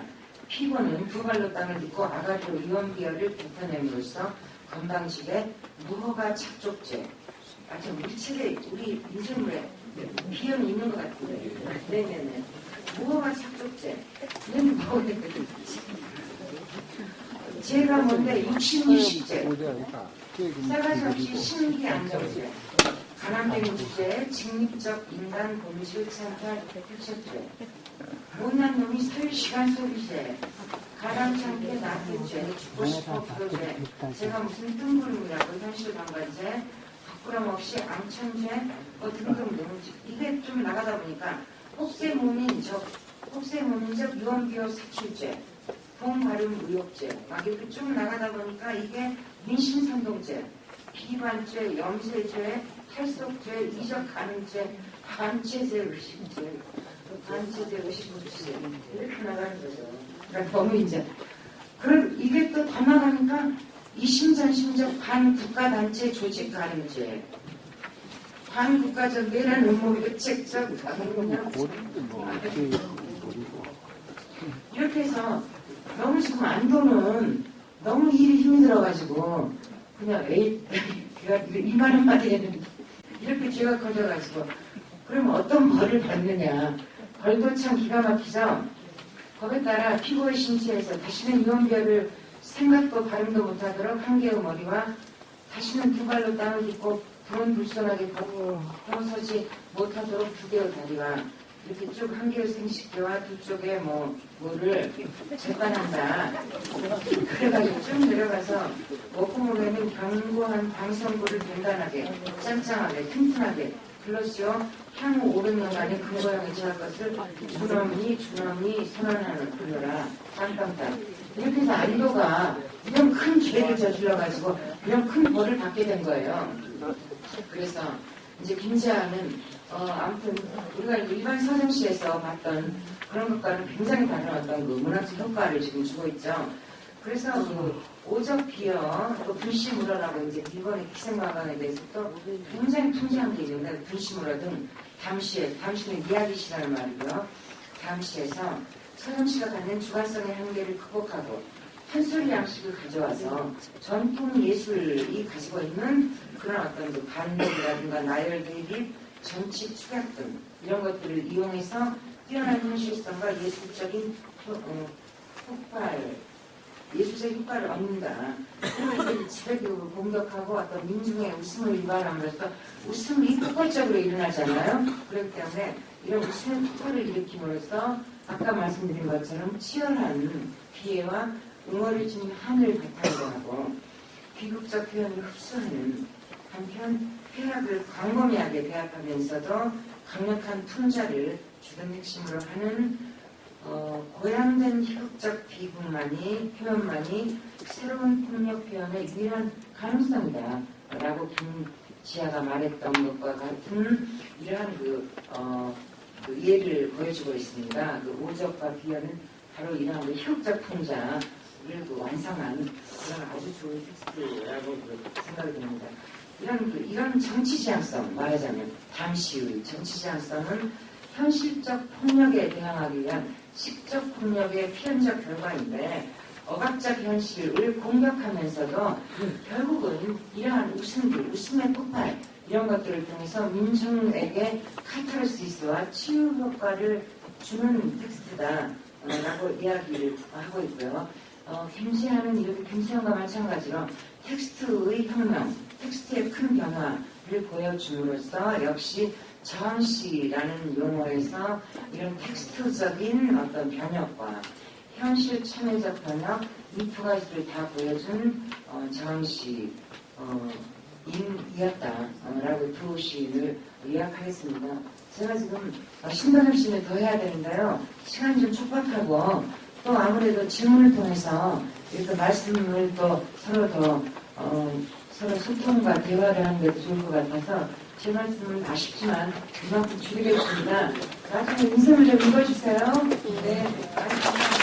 피고는 두 발로 땅을 딛고 아가리로 유언비어를 뱉어냄으로써 건방지게 무허가 착족죄. 참 우리 책에 우리 인생물에 비어는 있는 것 같은데. 네네네. 무허가 착족죄. 이런 거 죄가 뭔데 62식죄. 싸가지 없이 심기 안정죄. 가난된 주제에 직립적 인간 본질 찬탈 흑색죄. 못난 놈이 사유시간 소비죄. 가당찮게 놔둔 죄. 죽고 싶어 부도죄. 제가 무슨 뜬구름이라고 현실 방관죄. 부끄럼 없이 앙천죄. 등등등. 이게 좀 나가다 보니까 혹세무민적 유언비어 사출죄. 동발음 의혹죄. 막 이렇게 쭉 나가다 보니까 이게 민심선동죄. 비관죄, 염세죄, 탈속죄, 이적 가능죄, 반체제 의식죄, 반체제 의식죄 이렇게 나가는 거죠. 그러니까 너무 이제 그럼 이게 또 더 나가니까 이심전심적 반국가단체 조직 가능죄, 반국가적 내란 음모 의책적 가능죄 이렇게 해서 너무 지금 안도는 너무 일이 힘이 들어가지고 그냥 이 말 한마디 했는데 이렇게 죄가 커져가지고 그럼 어떤 벌을 받느냐. 벌도 참 기가 막히죠. 법에 따라 피고의 신체에서 다시는 유언비어를 생각도 발음도 못하도록 한 개의 머리와 다시는 두 발로 땅을 딛고 불은 불손하게 걸어서지 못하도록 두 개의 다리와 이렇게 쭉 한 개의 생식기와 두 쪽에 뭐를 재단한다. 그래가지고 쭉 내려가서 목구멍에는 견고한 방성부를 단단하게, 짱짱하게, 튼튼하게 글로시오 향후 오르는 간에 근거형이 지할 것을 주넘이 선언하는 글로라 땅땅땅. 이렇게 해서 안도가 이런 큰 죄를 저질러가지고 이런 큰 벌을 받게 된 거예요. 그래서 이제 김지아는 아무튼 우리가 일반 서정시에서 봤던 그런 것과는 굉장히 다른 어떤 그 문학적 효과를 지금 주고 있죠. 그래서 그 오적비어 또 불시물어라고 이제 일본의 기생마강에 대해서 또 굉장히 통제한 게 있는데 불시물어 등 담시는 이야기시라는 말이고요. 담시에서 서정시가 갖는 주관성의 한계를 극복하고 한소리 양식을 가져와서 전통 예술이 가지고 있는 그런 어떤 그 반복이라든가 나열 대립, 정치 축약 등 이런 것들을 이용해서 뛰어난 현실성과 예술적인 예술적 효과를 얻는다. 그리고 지배교육을 공격하고 어떤 민중의 웃음을 유발함으로써 웃음이 폭발적으로 일어나잖아요. 그렇기 때문에 이런 웃음의 폭발을 일으킴으로써 아까 말씀드린 것처럼 치열한 비애와 응어를 지닌 하늘을 바탕으로 하고 비극적 표현을 흡수하는 한편 폐악을 광범위하게 대합하면서도 강력한 풍자를 주된 핵심으로 하는 고양된 희극적 표현만이 새로운 폭력 표현의 유일한 가능성이다 라고 김지아가 말했던 것과 같은 이러한 그 예를 보여주고 있습니다. 그 오적과 비어는 바로 이러한 그 희극적 풍자를 완성한 그런 아주 좋은 텍스트라고 생각이 듭니다. 이런 정치 지향성, 말하자면 당시의 정치 지향성은 현실적 폭력에 대항하기 위한 식적 폭력의 필연적 결과인데 억압적 현실을 공격하면서도 결국은 이러한 웃음의 폭발 이런 것들을 통해서 민중에게 카타르시스와 치유 효과를 주는 텍스트다라고 이야기를 하고 있고요. 김지아는 이렇게 김수현과 마찬가지로 텍스트의 혁명, 텍스트의 큰 변화를 보여줌으로써 역시 저항시라는 용어에서 이런 텍스트적인 어떤 변혁과 현실 참여적 변혁 이 두 가지를 다 보여준 저항시 이었다라고 두 시를 요약하겠습니다. 제가 지금 신도엽 씨는 더 해야 되는데요. 시간이 좀 촉박하고 또 아무래도 질문을 통해서 이렇게 말씀을 또 서로 소통과 대화를 하는 게 좋을 것 같아서 제 말씀은 아쉽지만 이만큼 줄이겠습니다. 나중에 인생을 좀 읽어주세요. 네, 알겠습니다.